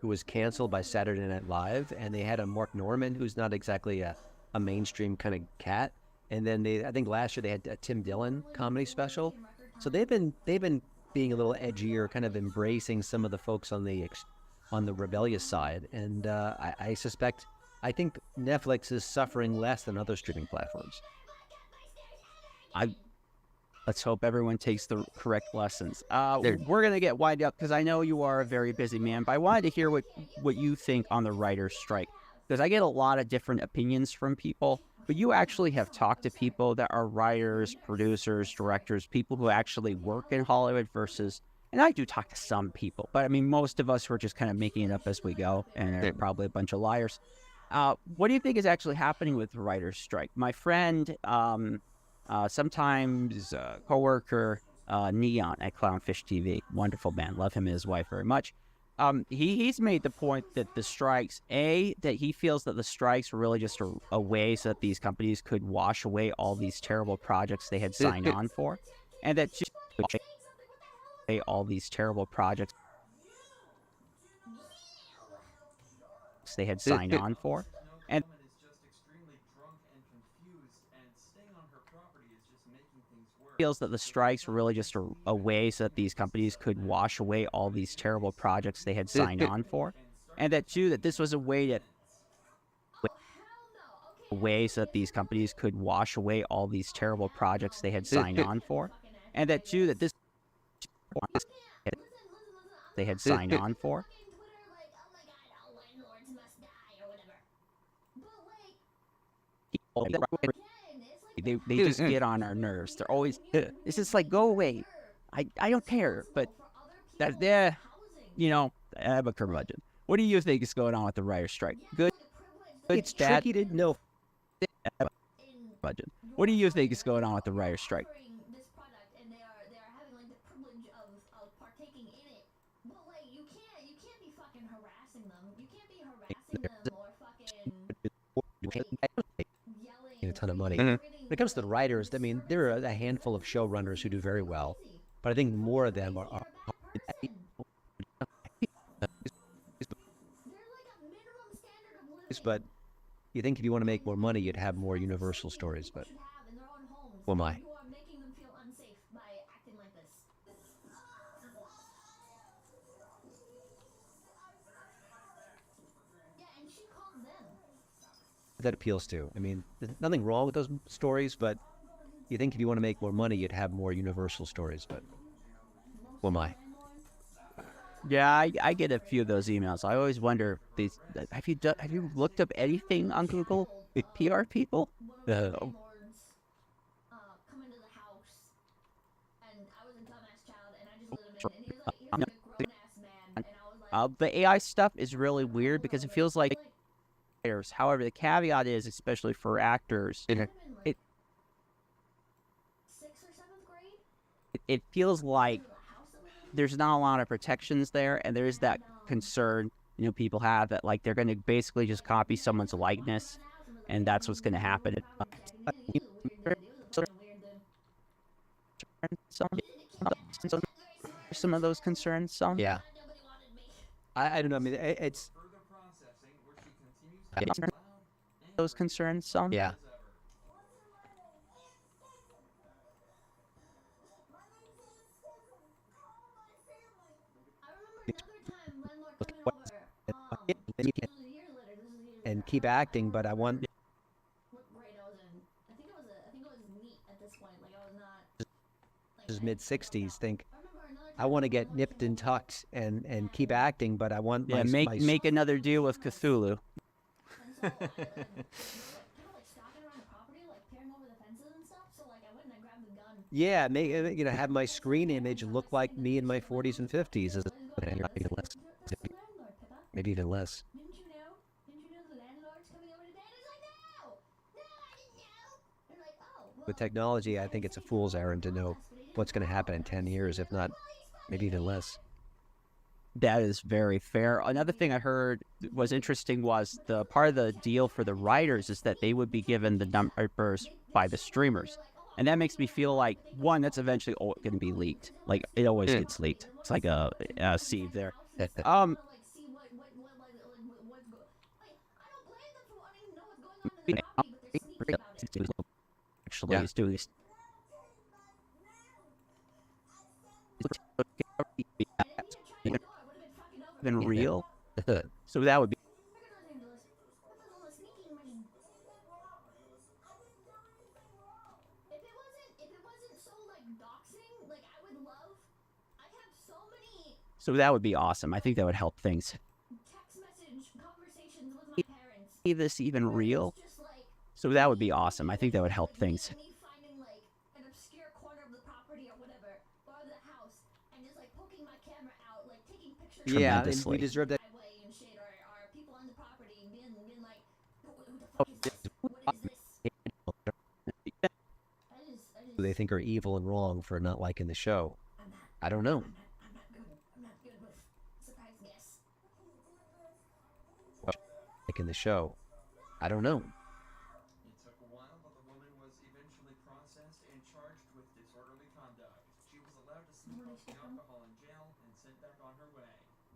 who was canceled by Saturday Night Live, and they had a Mark Norman, who's not exactly a mainstream kind of cat. And then I think last year they had a Tim Dillon comedy special. So they've been being a little edgier, kind of embracing some of the folks on the rebellious side. And I think Netflix is suffering less than other streaming platforms. Let's hope everyone takes the correct lessons. We're going to get wind up because I know you are a very busy man, but I wanted to hear what you think on the writer's strike, because I get a lot of different opinions from people, but you actually have talked to people that are writers, producers, directors, people who actually work in Hollywood versus, and I do talk to some people, but I mean, most of us who are just kind of making it up as we go, and they're probably a bunch of liars. What do you think is actually happening with the writer's strike? My friend, sometimes coworker, Neon at Clownfish TV, wonderful man, love him and his wife very much. He's made the point that the strikes, that he feels that the strikes were really just a way so that these companies could wash away all these terrible projects they had signed on for, and that all these terrible projects they had signed on for, and woman is just extremely drunk and confused, and staying on her property is just making things worse. feels that the strikes were really just a way so that these companies could wash away all these terrible projects they had signed on for, and that this was a way that so that these companies could wash away all these terrible projects they had signed on for, and that this they had signed on for. Fucking Twitter, like, oh my god, all landlords must die or whatever. But like, again, it's like They just get on our nerves. They're always, it's just like, go away. I don't care, but that they're, I have a curmudgeon. What do you think is going on with the writer's strike? Good, It's bad, tricky to know. curmudgeon. What do you think is going on with the writer's strike? this product and they are having like the privilege of partaking in it. But like you can't be fucking harassing them. You can't be harassing them or fucking yelling A ton of money. or When it comes to the writers, I mean, there are a handful of showrunners who do very well, but I think more of them are They're like a minimum standard of living. but you think if you want to make more money, you'd have more universal stories, but Should have in their own homes. who am I? You are making them feel unsafe by acting like this. Yeah, and she called them. That appeals to. I mean, there's nothing wrong with those stories, but you think if you want to make more money, you'd have more universal stories, but who am I? Yeah, I get a few of those emails. I always wonder, have you looked up anything on Google with PR people? One of the landlords come into the house, and I was a dumbass child, and I just let him in, and he was like a grown ass man, and I was like, The AI stuff is really weird because it feels like writers. However, the caveat is, especially for actors, I'm in like it 6th or 7th grade. it feels like The house that we lived in. there's not a lot of protections there, and there is that concern people have that like they're going to basically just copy someone's likeness, and that's what's going to happen. Some of those concerns, some Yeah. Nobody wanted me. I don't know. I mean, it's, Further processing, where she continues to be loud and those concerns, some yeah. as ever. I remember another time landlord coming over. This was years later. This was years And later. keep acting, but I want What grade I was in? I think it was neat at this point. Like I was not. Like, his I mid didn't figure it 60s out. think, I remember another I time want to landlord get came nipped and over. tucked and keep acting, but I want my make another deal with Cthulhu. And so they were like, kind of like stalking around the property, like peering over the fences and stuff. So like I went and I grabbed the gun. yeah, make have my screen image look like me in my 40s and 50s, That's the landlord, Pippa. maybe even less. Didn't you know? Didn't you know the landlord's coming over today? And it's like, no! No, I didn't know! They're like, oh, well, With technology, I think it's a fool's errand to know what's going to happen in 10 years, if not maybe even less. That is very fair. Another thing I heard was interesting was the part of the deal for the writers is that they would be given the numbers by the streamers. And that makes me feel like, one, that's eventually going to be leaked. Like, it always gets leaked. It's like a sieve there. like, see what what's go. Like, I don't blame them for wanting to know what's going on in their property, but they're sneaky about it. Actually, Yeah. is doing this. I didn't try to go. I would have been fucking over. Even it. real. So that would be. Los Angeles. Pippa's on the sneaking mission. If it wasn't so like doxing, like I would love. I have so many So that would be awesome. I think that would help things. text message conversations with my parents. Is this even where real? it's just like So that would be awesome. I think that would help things. me finding like an obscure corner of the property or whatever, or the house, and just like poking my camera out, like taking pictures. Yeah, and we Tremendously. deserve that. Driveway and shit, or people on the property being like, who the fuck is this? What is this? They think are evil and wrong for not liking the show. I'm not, I don't know. I'm not good. I'm not good with surprise guests. like in the show? I don't know. It took a while, but the woman was eventually processed and charged with disorderly conduct. She was allowed to sleep off the alcohol in jail and sent back on her way.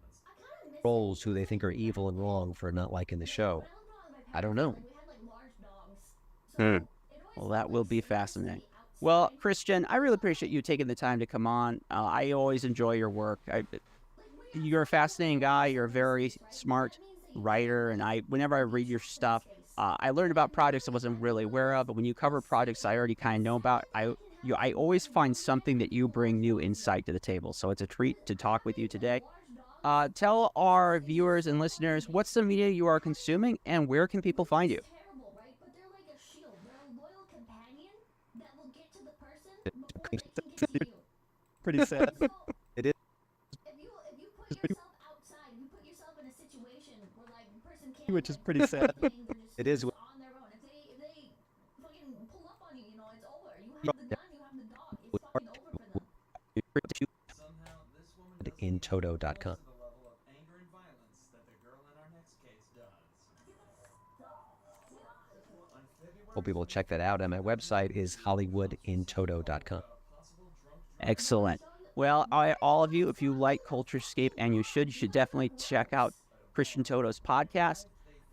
Let's I kind of miss Trolls who they think are evil and wrong for not liking the show. I don't know. we had like large dogs. So Hmm. it always Well, felt that will like be safest to fascinating. be Well, outside. Christian, I really appreciate you taking the time to come on. I always enjoy your work. You're a fascinating guy. You're a very smart writer, and whenever I read your stuff, I learned about projects I wasn't really aware of. But when you cover projects I already kind of know about, I always find something that you bring new insight to the table. So it's a treat to talk with you today. Tell our viewers and listeners what's the media you are consuming and where can people find you? Terrible, right? But they're like a shield. They're a loyal companion that will get to the person before it can get to you. Pretty sad. So It is. if you put yourself outside, if you put yourself in a situation where like the person can't, Which is like, pretty do sad. anything, they're just, It is. just on their own. If they fucking pull up on you, you know, it's over. You have the gun, you have the dog. It's fucking over for them. somehow this woman doesn't In even come Toto.com. close to the level of anger and violence that the girl in our next case does. On February Hope people will check that out. And my website is hollywoodintoto.com. Excellent. Well, all of you, if you like Culturescape, and you should definitely check out Christian Toto's podcast.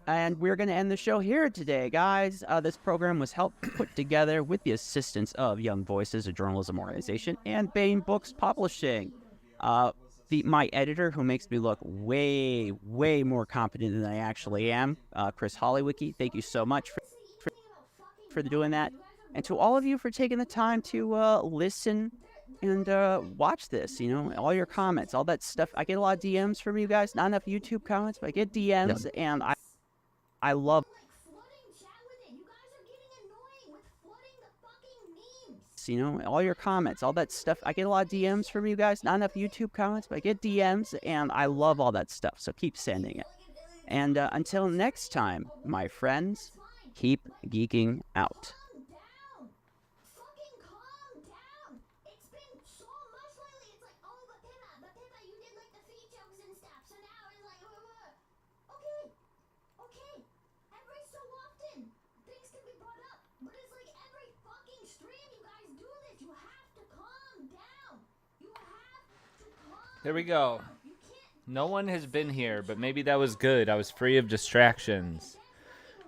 And we're going to end the show here today, guys. This program was put together with the assistance of Young Voices, a journalism organization, and Bain Books Publishing. My editor, who makes me look way, way more competent than I actually am, Chris Hollywicki. Thank you so much for doing that. And to all of you for taking the time to listen and watch this. You know, all your comments, all that stuff. I get a lot of DMs from you guys. Not enough YouTube comments, but I get DMs, and I love, Like flooding chat with it. You guys are getting annoying with flooding the fucking memes. you know, all your comments, all that stuff. I get a lot of DMs from you guys. Not enough YouTube comments, but I get DMs, and I love all that stuff. So keep sending it. And until next time, my friends, keep geeking out. Calm down. Fucking calm down. It's been so much lately. It's like, oh, but Pippa, you did like the feet jokes and stuff. So now it's like, okay. Every so often, things can be brought up. But it's like every fucking stream you guys do this. You have to calm down. You have to calm There we go. down. You can't No one has been here, but maybe that was good. I was free of distractions.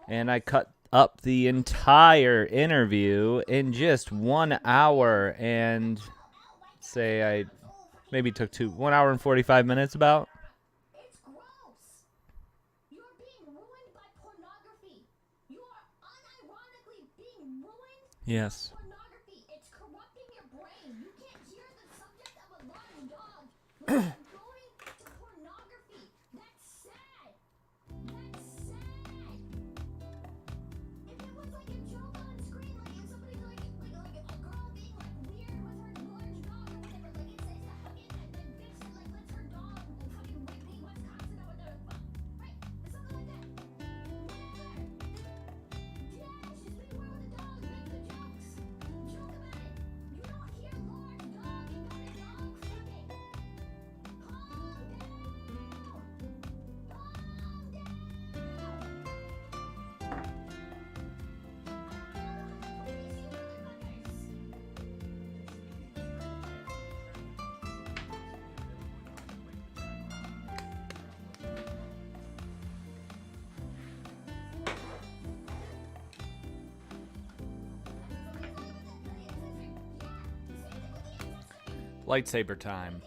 And I cut up the entire interview in just 1 hour and say I maybe took 1 hour and 45 minutes about. It's gross. You're being ruined by pornography. You are unironically being ruined Yes. by pornography. It's corrupting your brain. You can't hear the subject of a large dog without going to pornography. That's sad. That's sad. If it was like a joke on screen, like if somebody's like a girl being like weird with her large dog or whatever, like it says that fucking that bitch that like lets her dog fucking Whitney, Wisconsin or whatever the fuck. Right? It's something like that. Whatever. Yeah, she's being weird with the dog, make the jokes. Joke about it. You don't hear large dog, you got a dog fucking. Calm down. Calm down. Lightsaber time.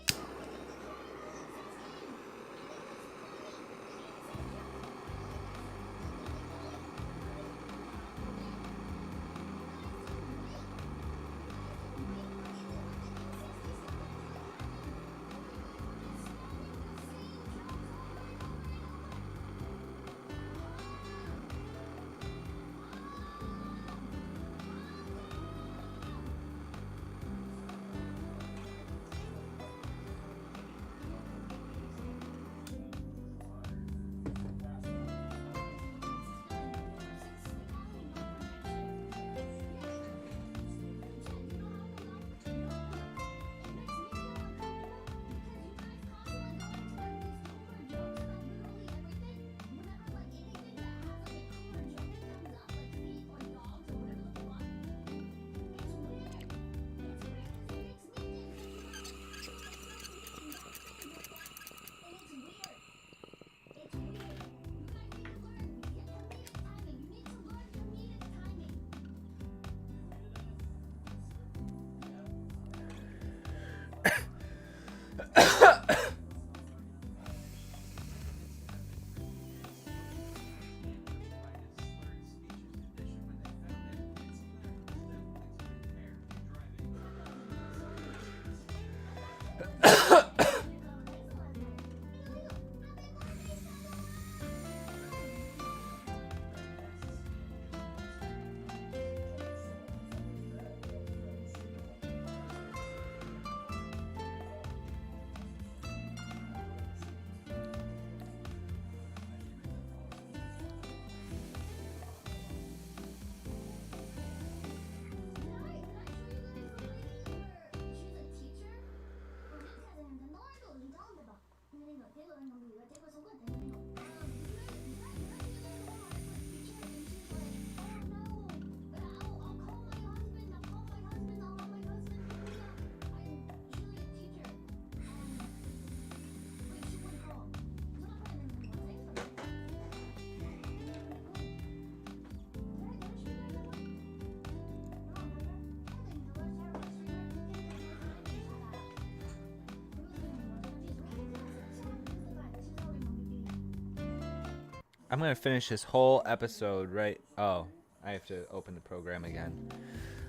I'm gonna finish this whole episode right. Oh, I have to open the program again.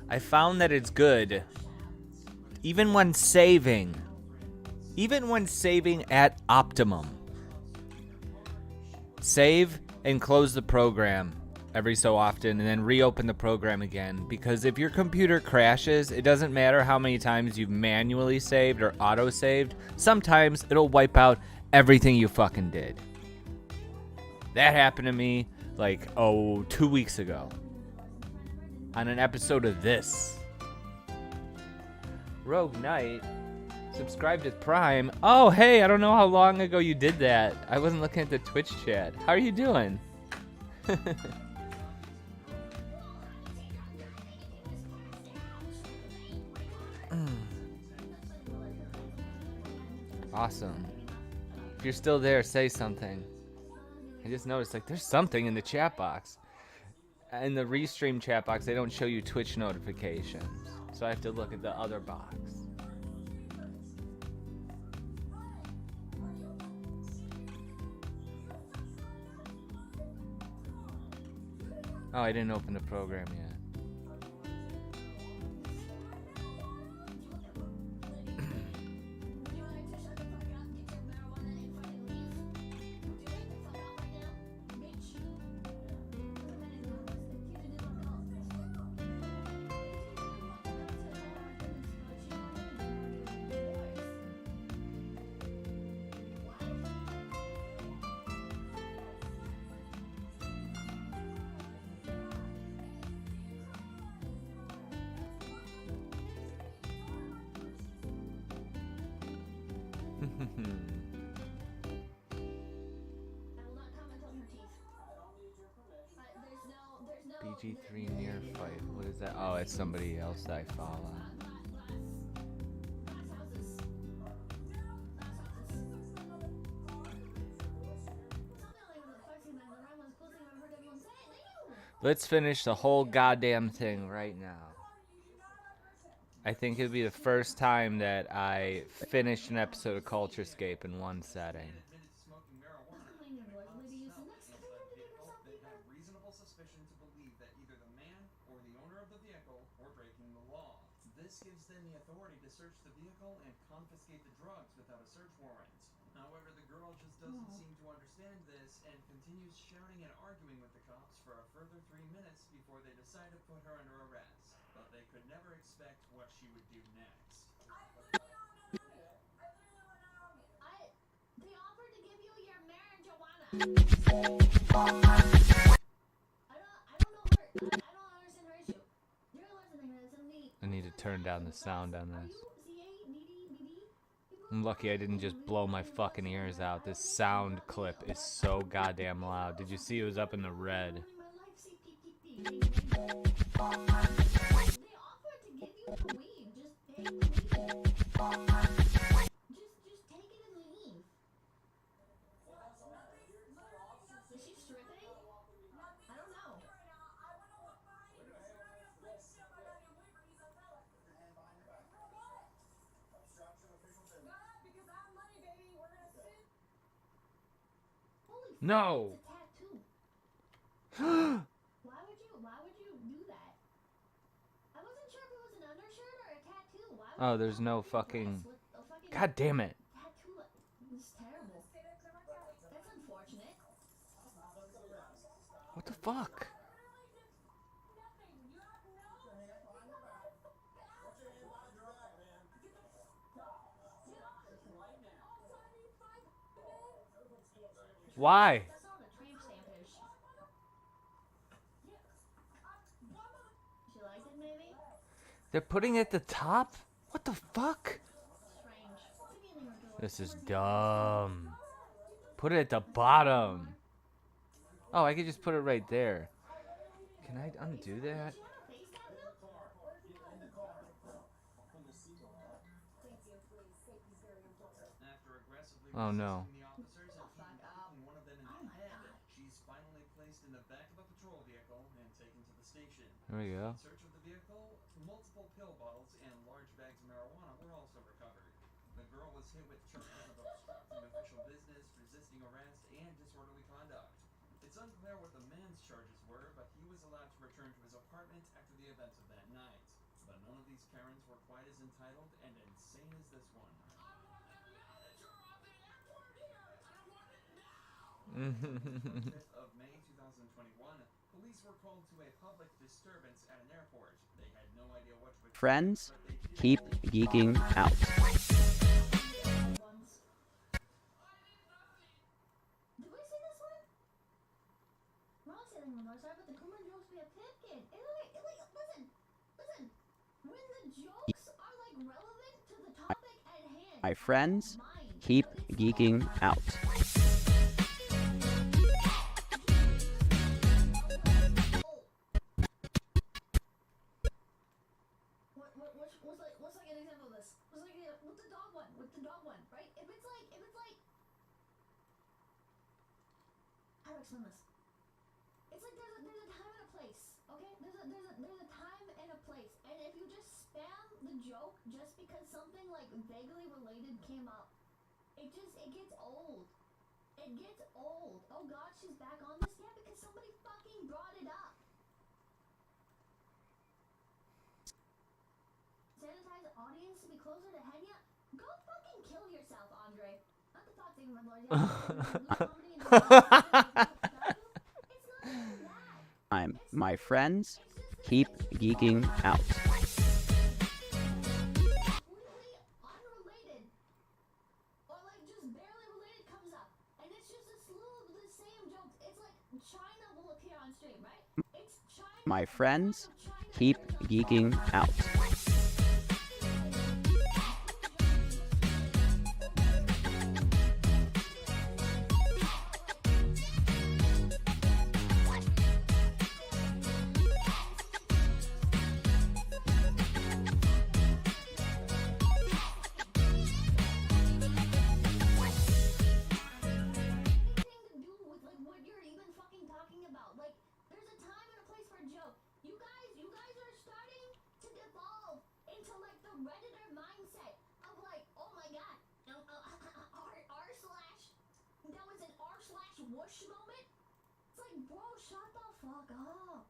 I found that it's good, even when saving at optimum. Save and close the program every so often, and then reopen the program again. Because if your computer crashes, it doesn't matter how many times you've manually saved or auto-saved. Sometimes it'll wipe out everything you fucking did. That happened to me like 2 weeks ago on an episode of this. Rogue Knight, subscribe to Prime. Oh, hey, I don't know how long ago you did that. I wasn't looking at the Twitch chat. How are you doing? Awesome. If you're still there, say something. I just noticed, like, there's something in the chat box. In the restream chat box, they don't show you Twitch notifications. So I have to look at the other box. Oh, I didn't open the program yet. BG3 near fight. What is that? Oh, it's somebody else that I follow. Let's finish the whole goddamn thing right now. I think it'd be the first time that I finished an episode of Culturescape in one setting. Suspicion to believe that either the man or the owner of the vehicle were breaking the law. This gives them the authority to search the vehicle and confiscate the drugs without a search warrant. However, the girl just doesn't seem to understand this and continues shouting and arguing with the cops for a further 3 minutes before they decide to put her under arrest. But they could never expect what she would do next. They offered to give you your marijuana. I need to turn down the sound on this. I'm lucky I didn't just blow my fucking ears out. This sound clip is so goddamn loud. Did you see it was up in the red? They offered to give you the weed. Just take the weed. Just take it and leave. Is she stripping? I don't know. No! Why would you do that? I wasn't sure if it was an undershirt or a tattoo. Oh, there's no fucking... God damn it. Tattoo. It's terrible. That's unfortunate. What the fuck? Why? That's all the tramp stamp is. She liked it, maybe? They're putting it at the top? What the fuck? Strange. This is dumb. Put it at the bottom. Oh, I could just put it right there. Can I undo that? Oh no. One of them in the head. She's finally placed in the back of a patrol vehicle and taken to the station. There we go. In search of the vehicle, multiple pill bottles and large bags of marijuana were also recovered. The girl was hit with charges of obstructing official business, resisting arrest, and disorderly conduct. It's It's unclear what the man's charges were, but he was allowed to return to his apartment after the events of that night. But none of these Karens were quite as entitled and insane as this one. I want the manager of the airport here, and I want it now! On the 5th of May 2021, police were called to a public disturbance at an airport. They had no idea what to expect, Friends, but they did keep hold geeking out. Ones. Did we see this one? Wrong sailing with sorry, but the Kuma jokes be a pipkin. Listen. When the jokes are like relevant to the topic at hand, My I friends, don't mind. keep But it's geeking out. What's like an example of this? What's like with the dog one, right? If it's like, how do I explain this? It's like there's a time and a place, okay? There's a time and a place, and if you just spam the joke just because something like vaguely related came up, it gets old. It gets old. Oh God, she's back on this? Yeah, because somebody fucking brought it up. Sanitize the audience to be closer to Henya? Go fucking kill yourself, Andre. Not the thought thing, my lord. Yeah, it's not even that. My friends, keep geeking out. Completely unrelated, or like just barely related comes up, and it's just a slew of the same jokes. It's like China will appear on stream, right? It's China. My friends, China keep appears on geeking out. to do with like what you're even fucking talking about. Like, there's a time and a place for a joke. You guys are starting to devolve into like the Redditor mindset of like, oh my god, r slash, that was an r slash whoosh moment. It's like, bro, shut the fuck up.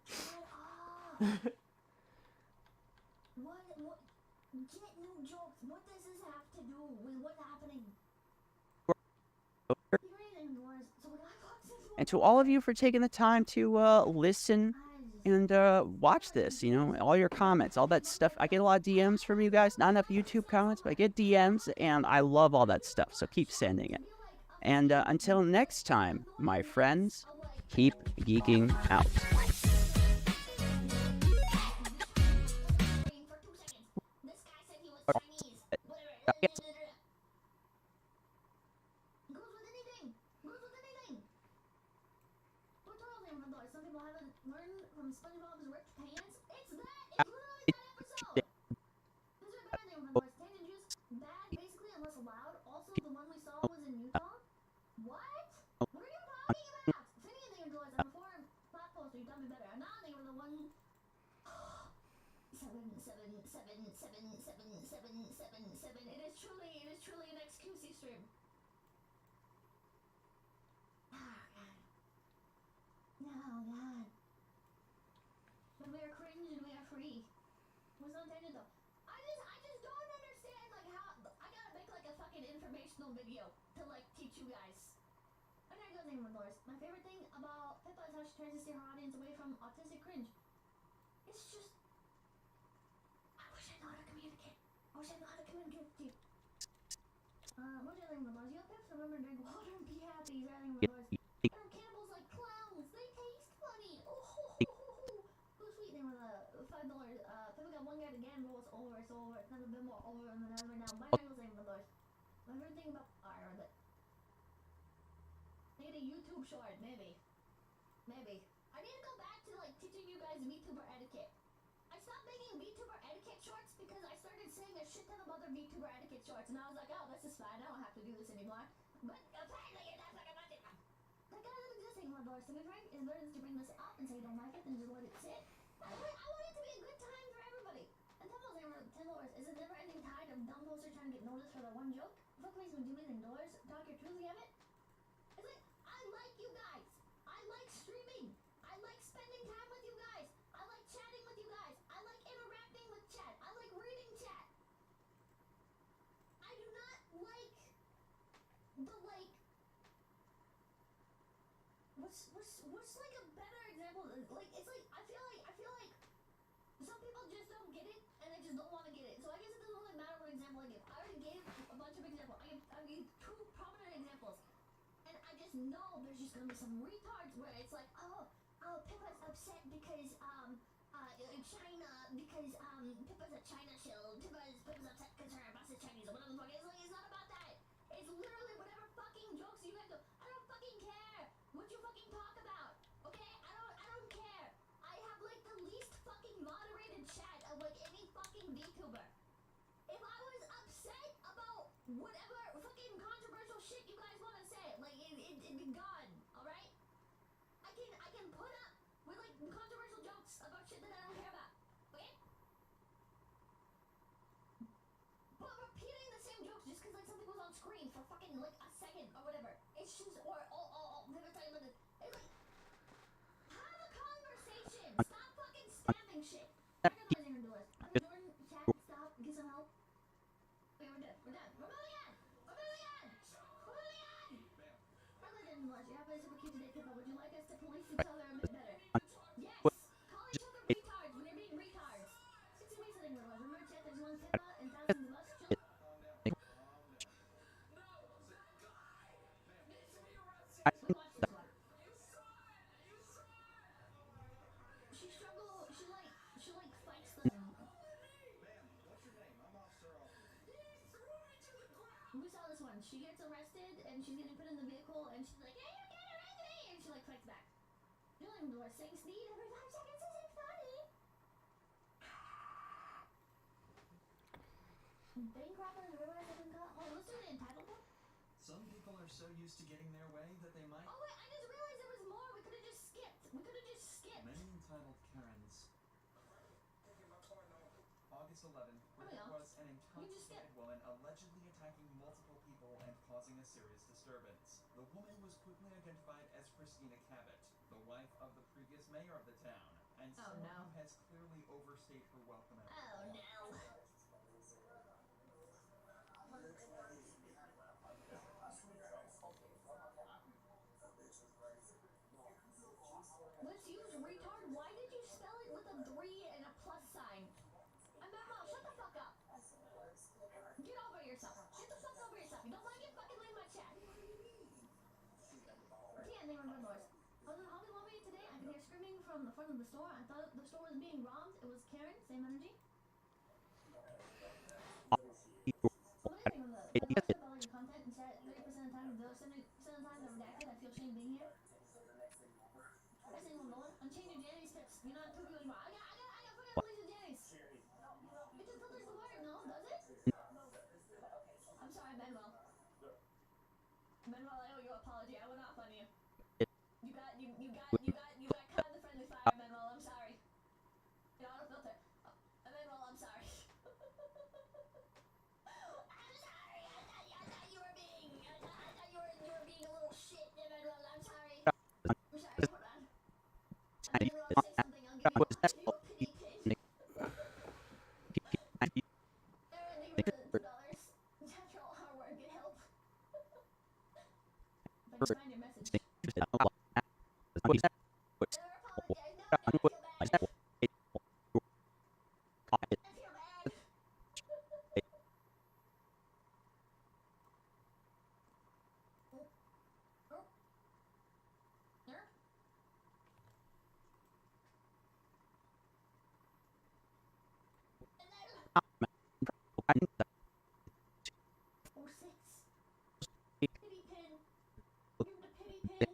Shut up. What? Get new jokes. What does this have to do with what's happening? And to all of you for taking the time to listen and watch this, you know, all your comments, all that stuff. I get a lot of DMs from you guys, not enough YouTube comments, but I get DMs, and I love all that stuff, so keep sending it. And until next time, my friends, keep geeking out. Some people haven't learned from SpongeBob's ripped pants. It's that. It's literally that episode. These are better than Remember. Tangent juice, bad basically unless allowed. Also, the one we saw was in Utah. What? What are you talking about? Finny and Nigger Doors, I'm a foreign plat poster. You tell me better. I'm not a nigger, the one. 7. It is truly an XQC stream. Oh god. No god. But we are cringe and we are free. What's on tangent though? I just don't understand like how I gotta make like a fucking informational video to like teach you guys. And there goes Name Doors. My favorite thing about Pippa is how she tries to steer her audience away from autistic cringe. It's just I wish I knew how to communicate. More Name Doors. You have Pips, remember to drink water and be happy. Name Doors. Cannibals like clowns. They taste funny. Who's sweet name with $5? Pippa got one guy to gamble. It's over. It's never been more over than ever now. My name was Name Doors. My favorite thing about I read it. Need a YouTube short, maybe. I need to go back to like teaching you guys VTuber etiquette. I stopped making VTuber etiquette shorts because I started saying a shit ton of other VTuber etiquette shorts, and I was like, oh, this is fine. I don't have to do this anymore. But apparently, you're not fucking watching them. That guy doesn't exist anymore, Doris. So my friend is learning to bring this up and say you don't like it, then just let it sit. I want it to be a good time for everybody. And $10, is it never ending tide of dumb poster trying to get noticed for that one joke? Fuck makes me do anything, Doris. Talk your truth, damn it. It's like, I like you guys. streaming. I like spending time with you guys. I like chatting with you guys. I like interacting with chat. I like reading chat. I do not like the like. What's like a better example? Like it's like I feel like some people just don't get it and they just don't want to get it. So I guess it doesn't really matter what example I give. I already gave a bunch of examples. I gave 2 prominent examples. And I just know there's just gonna be some retards where it's like, oh, Pippa's upset because China, because Pippa's a China shill. Pippa's upset because her boss is Chinese or whatever the fuck. It's like it's not about that. It's literally whatever fucking jokes you guys do. I don't fucking care what you fucking talk about. Okay? I don't care. I have like the least fucking moderated chat of like any fucking VTuber. If I was upset about whatever fucking controversial shit you guys want to say, like it'd be gone, all right? I can put up with like controversial jokes about shit that I don't care about, okay? But repeating the same jokes just because like something was on screen for fucking like a second or whatever, it's just or never talking about this. It's like have a conversation. Stop fucking spamming shit. Recognizing your doors. Jordan, chat, stop. Get some help. Okay, we're done. We're done. We're moving on. We're moving on. We're moving on. Rather than watch, you have a super cute today, Pippa. Would you like us to police each other a bit better? Yes. Call each other retards when you're being retards. 60 weeks, I think it was. Remember, chat, there's one Pippa and thousands of us. Chill. We watched this one. She like fights the. Ma'am, what's your name? I'm Officer Alford. We saw this one. She gets arrested and she's getting put in the vehicle and she's like, hey, you can't arrest me! And she like fights back. Julian Door saying speed every 5 seconds isn't funny. Bank robbers realize they can cut. Oh, let's do the entitled one. Some people are so used to getting their way that they might. Oh wait, I just realized there was more. We could have just skipped. Many entitled Karens. August 11th, where there was an intoxicated woman allegedly attacking multiple people and causing a serious disturbance. The woman was quickly identified as Christina Cabot, the wife of the previous mayor of the town, and someone who has clearly overstayed her welcome at the bar. Let's use retard. Why did you spell it with a 3 and a plus sign? Memo, shut the fuck up. Get over yourself. Get the fuck over yourself. You don't like it? Fucking leave my chat. Yeah, they remember noise. I was in the hobby lobby today. I could hear screaming from the front of the store. I thought the store was being robbed. It was Karen. Same energy. Amazing when the post about all your content and chat 30% of the time, though 70% of the time they're redacted. I feel shame being here. I say no, Nolan. Unchain your Janice tips. You're not too good anymore. I got fucking Lisa Janice. It just filters the word, no? Does it? I'm sorry, Manuel. Manuel, I owe you an apology. I will not fund you. You got caught in the friendly fire, Manuel. I'm sorry. It auto filter. Manuel, I'm sorry. I'm sorry. I thought you were being a little shit, Manuel. I'm sorry. I'm sorry. Hold on. Manuel, say something. I'll give you a pity pin. Aaron, thank you for the $2. Chat your hard work. Get help. If I can find your message. Never apologize. No, I feel bad. I feel bad. Oh, 6. Pity pin. Give the pity pin.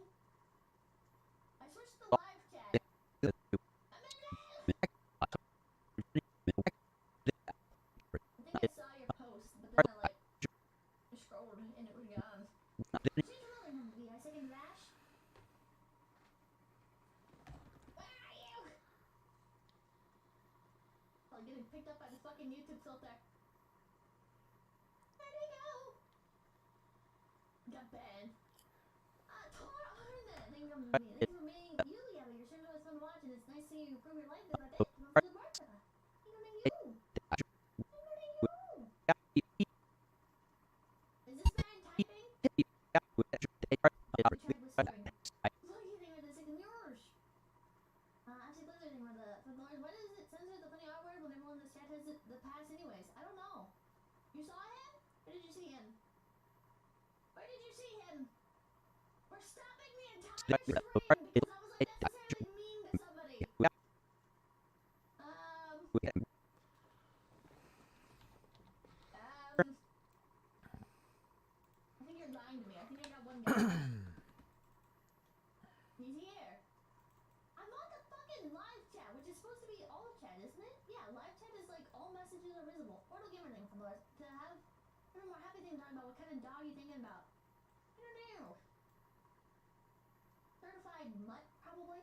I switched to live chat. I think I saw your post, but then I scrolled and it was gone. Change another number, I second Vash. Where are you? Oh, getting picked up by the fucking YouTube filter. Where'd he go? Got banned. Thank you for being tried whispering. What do you think of the second yours? Actually, Blizzard thing for the noise. Why does it censor the funny R word when everyone in this chat has the pass anyways? I don't know. You saw him? Where did you see him? Where did you see him? We're stopping the entire stream because I was unnecessarily mean to somebody. I think you're lying to me. I think I got one guy. He's here. I'm on the fucking live chat, which is supposed to be all chat, isn't it? Yeah, live chat is like all messages are visible. Portal gamer thing from Lars. To have a more happy thing talking about what kind of dog you thinking about. I don't know. Certified mutt, probably.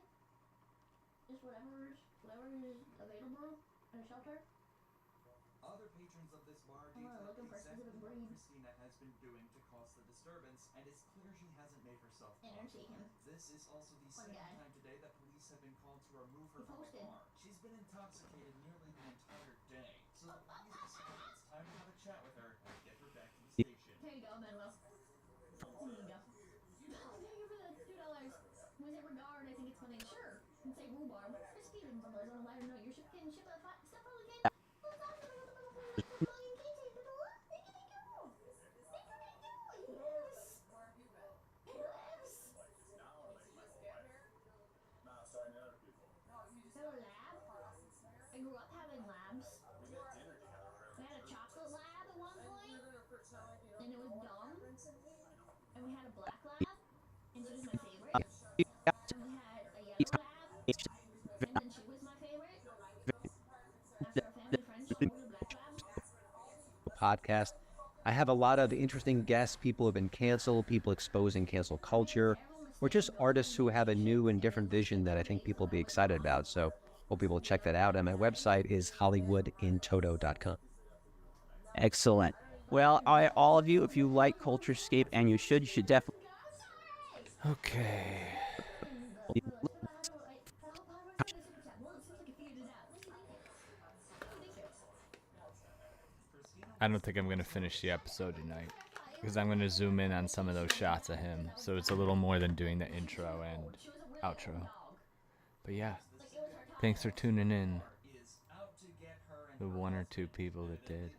Just whatever's available at a shelter. Other patrons of this bar I'm detailed looking for a exactly specific what breed. Christina has been doing to cause the disturbance, and it's clear she hasn't made herself Entertain him. popular. This is also the One second guy. time today that police have been called to remove her He from a posted. bar. She's been intoxicated nearly the entire day, so the police decided it's time to have a chat with her and get her back to the station. Here you go, Manuel. Here you go. Oh, thank you for the $2. Was it regard? I think it's funny. Sure. And say rhubarb. Crispy and bundlers on a lighter note. Your ship can ship a stuff full of game. Who's awesome? I got the motherfucker like the fucking keychain. People, thank you, thank you. Thank you, thank you. He lives. He lives. Have a lab. I grew up having labs. We had a chocolate lab at one point, and it was dumb. And we had a black lab, and she was my favorite. And we had a yellow lab, and then she was my favorite. After our family friends she moved a black lab. Podcast. I have a lot of interesting guests. People who have been canceled, people exposing cancel culture, or just artists who have a new and different vision that I think people will be excited about. So hope people check that out. And my website is hollywoodintoto.com. Excellent. Well, all of you, if you like Culturescape, and you should definitely. Okay. I don't think I'm going to finish the episode tonight because I'm going to zoom in on some of those shots of him. So it's a little more than doing the intro and outro. But yeah, thanks for tuning in. The one or two people that did.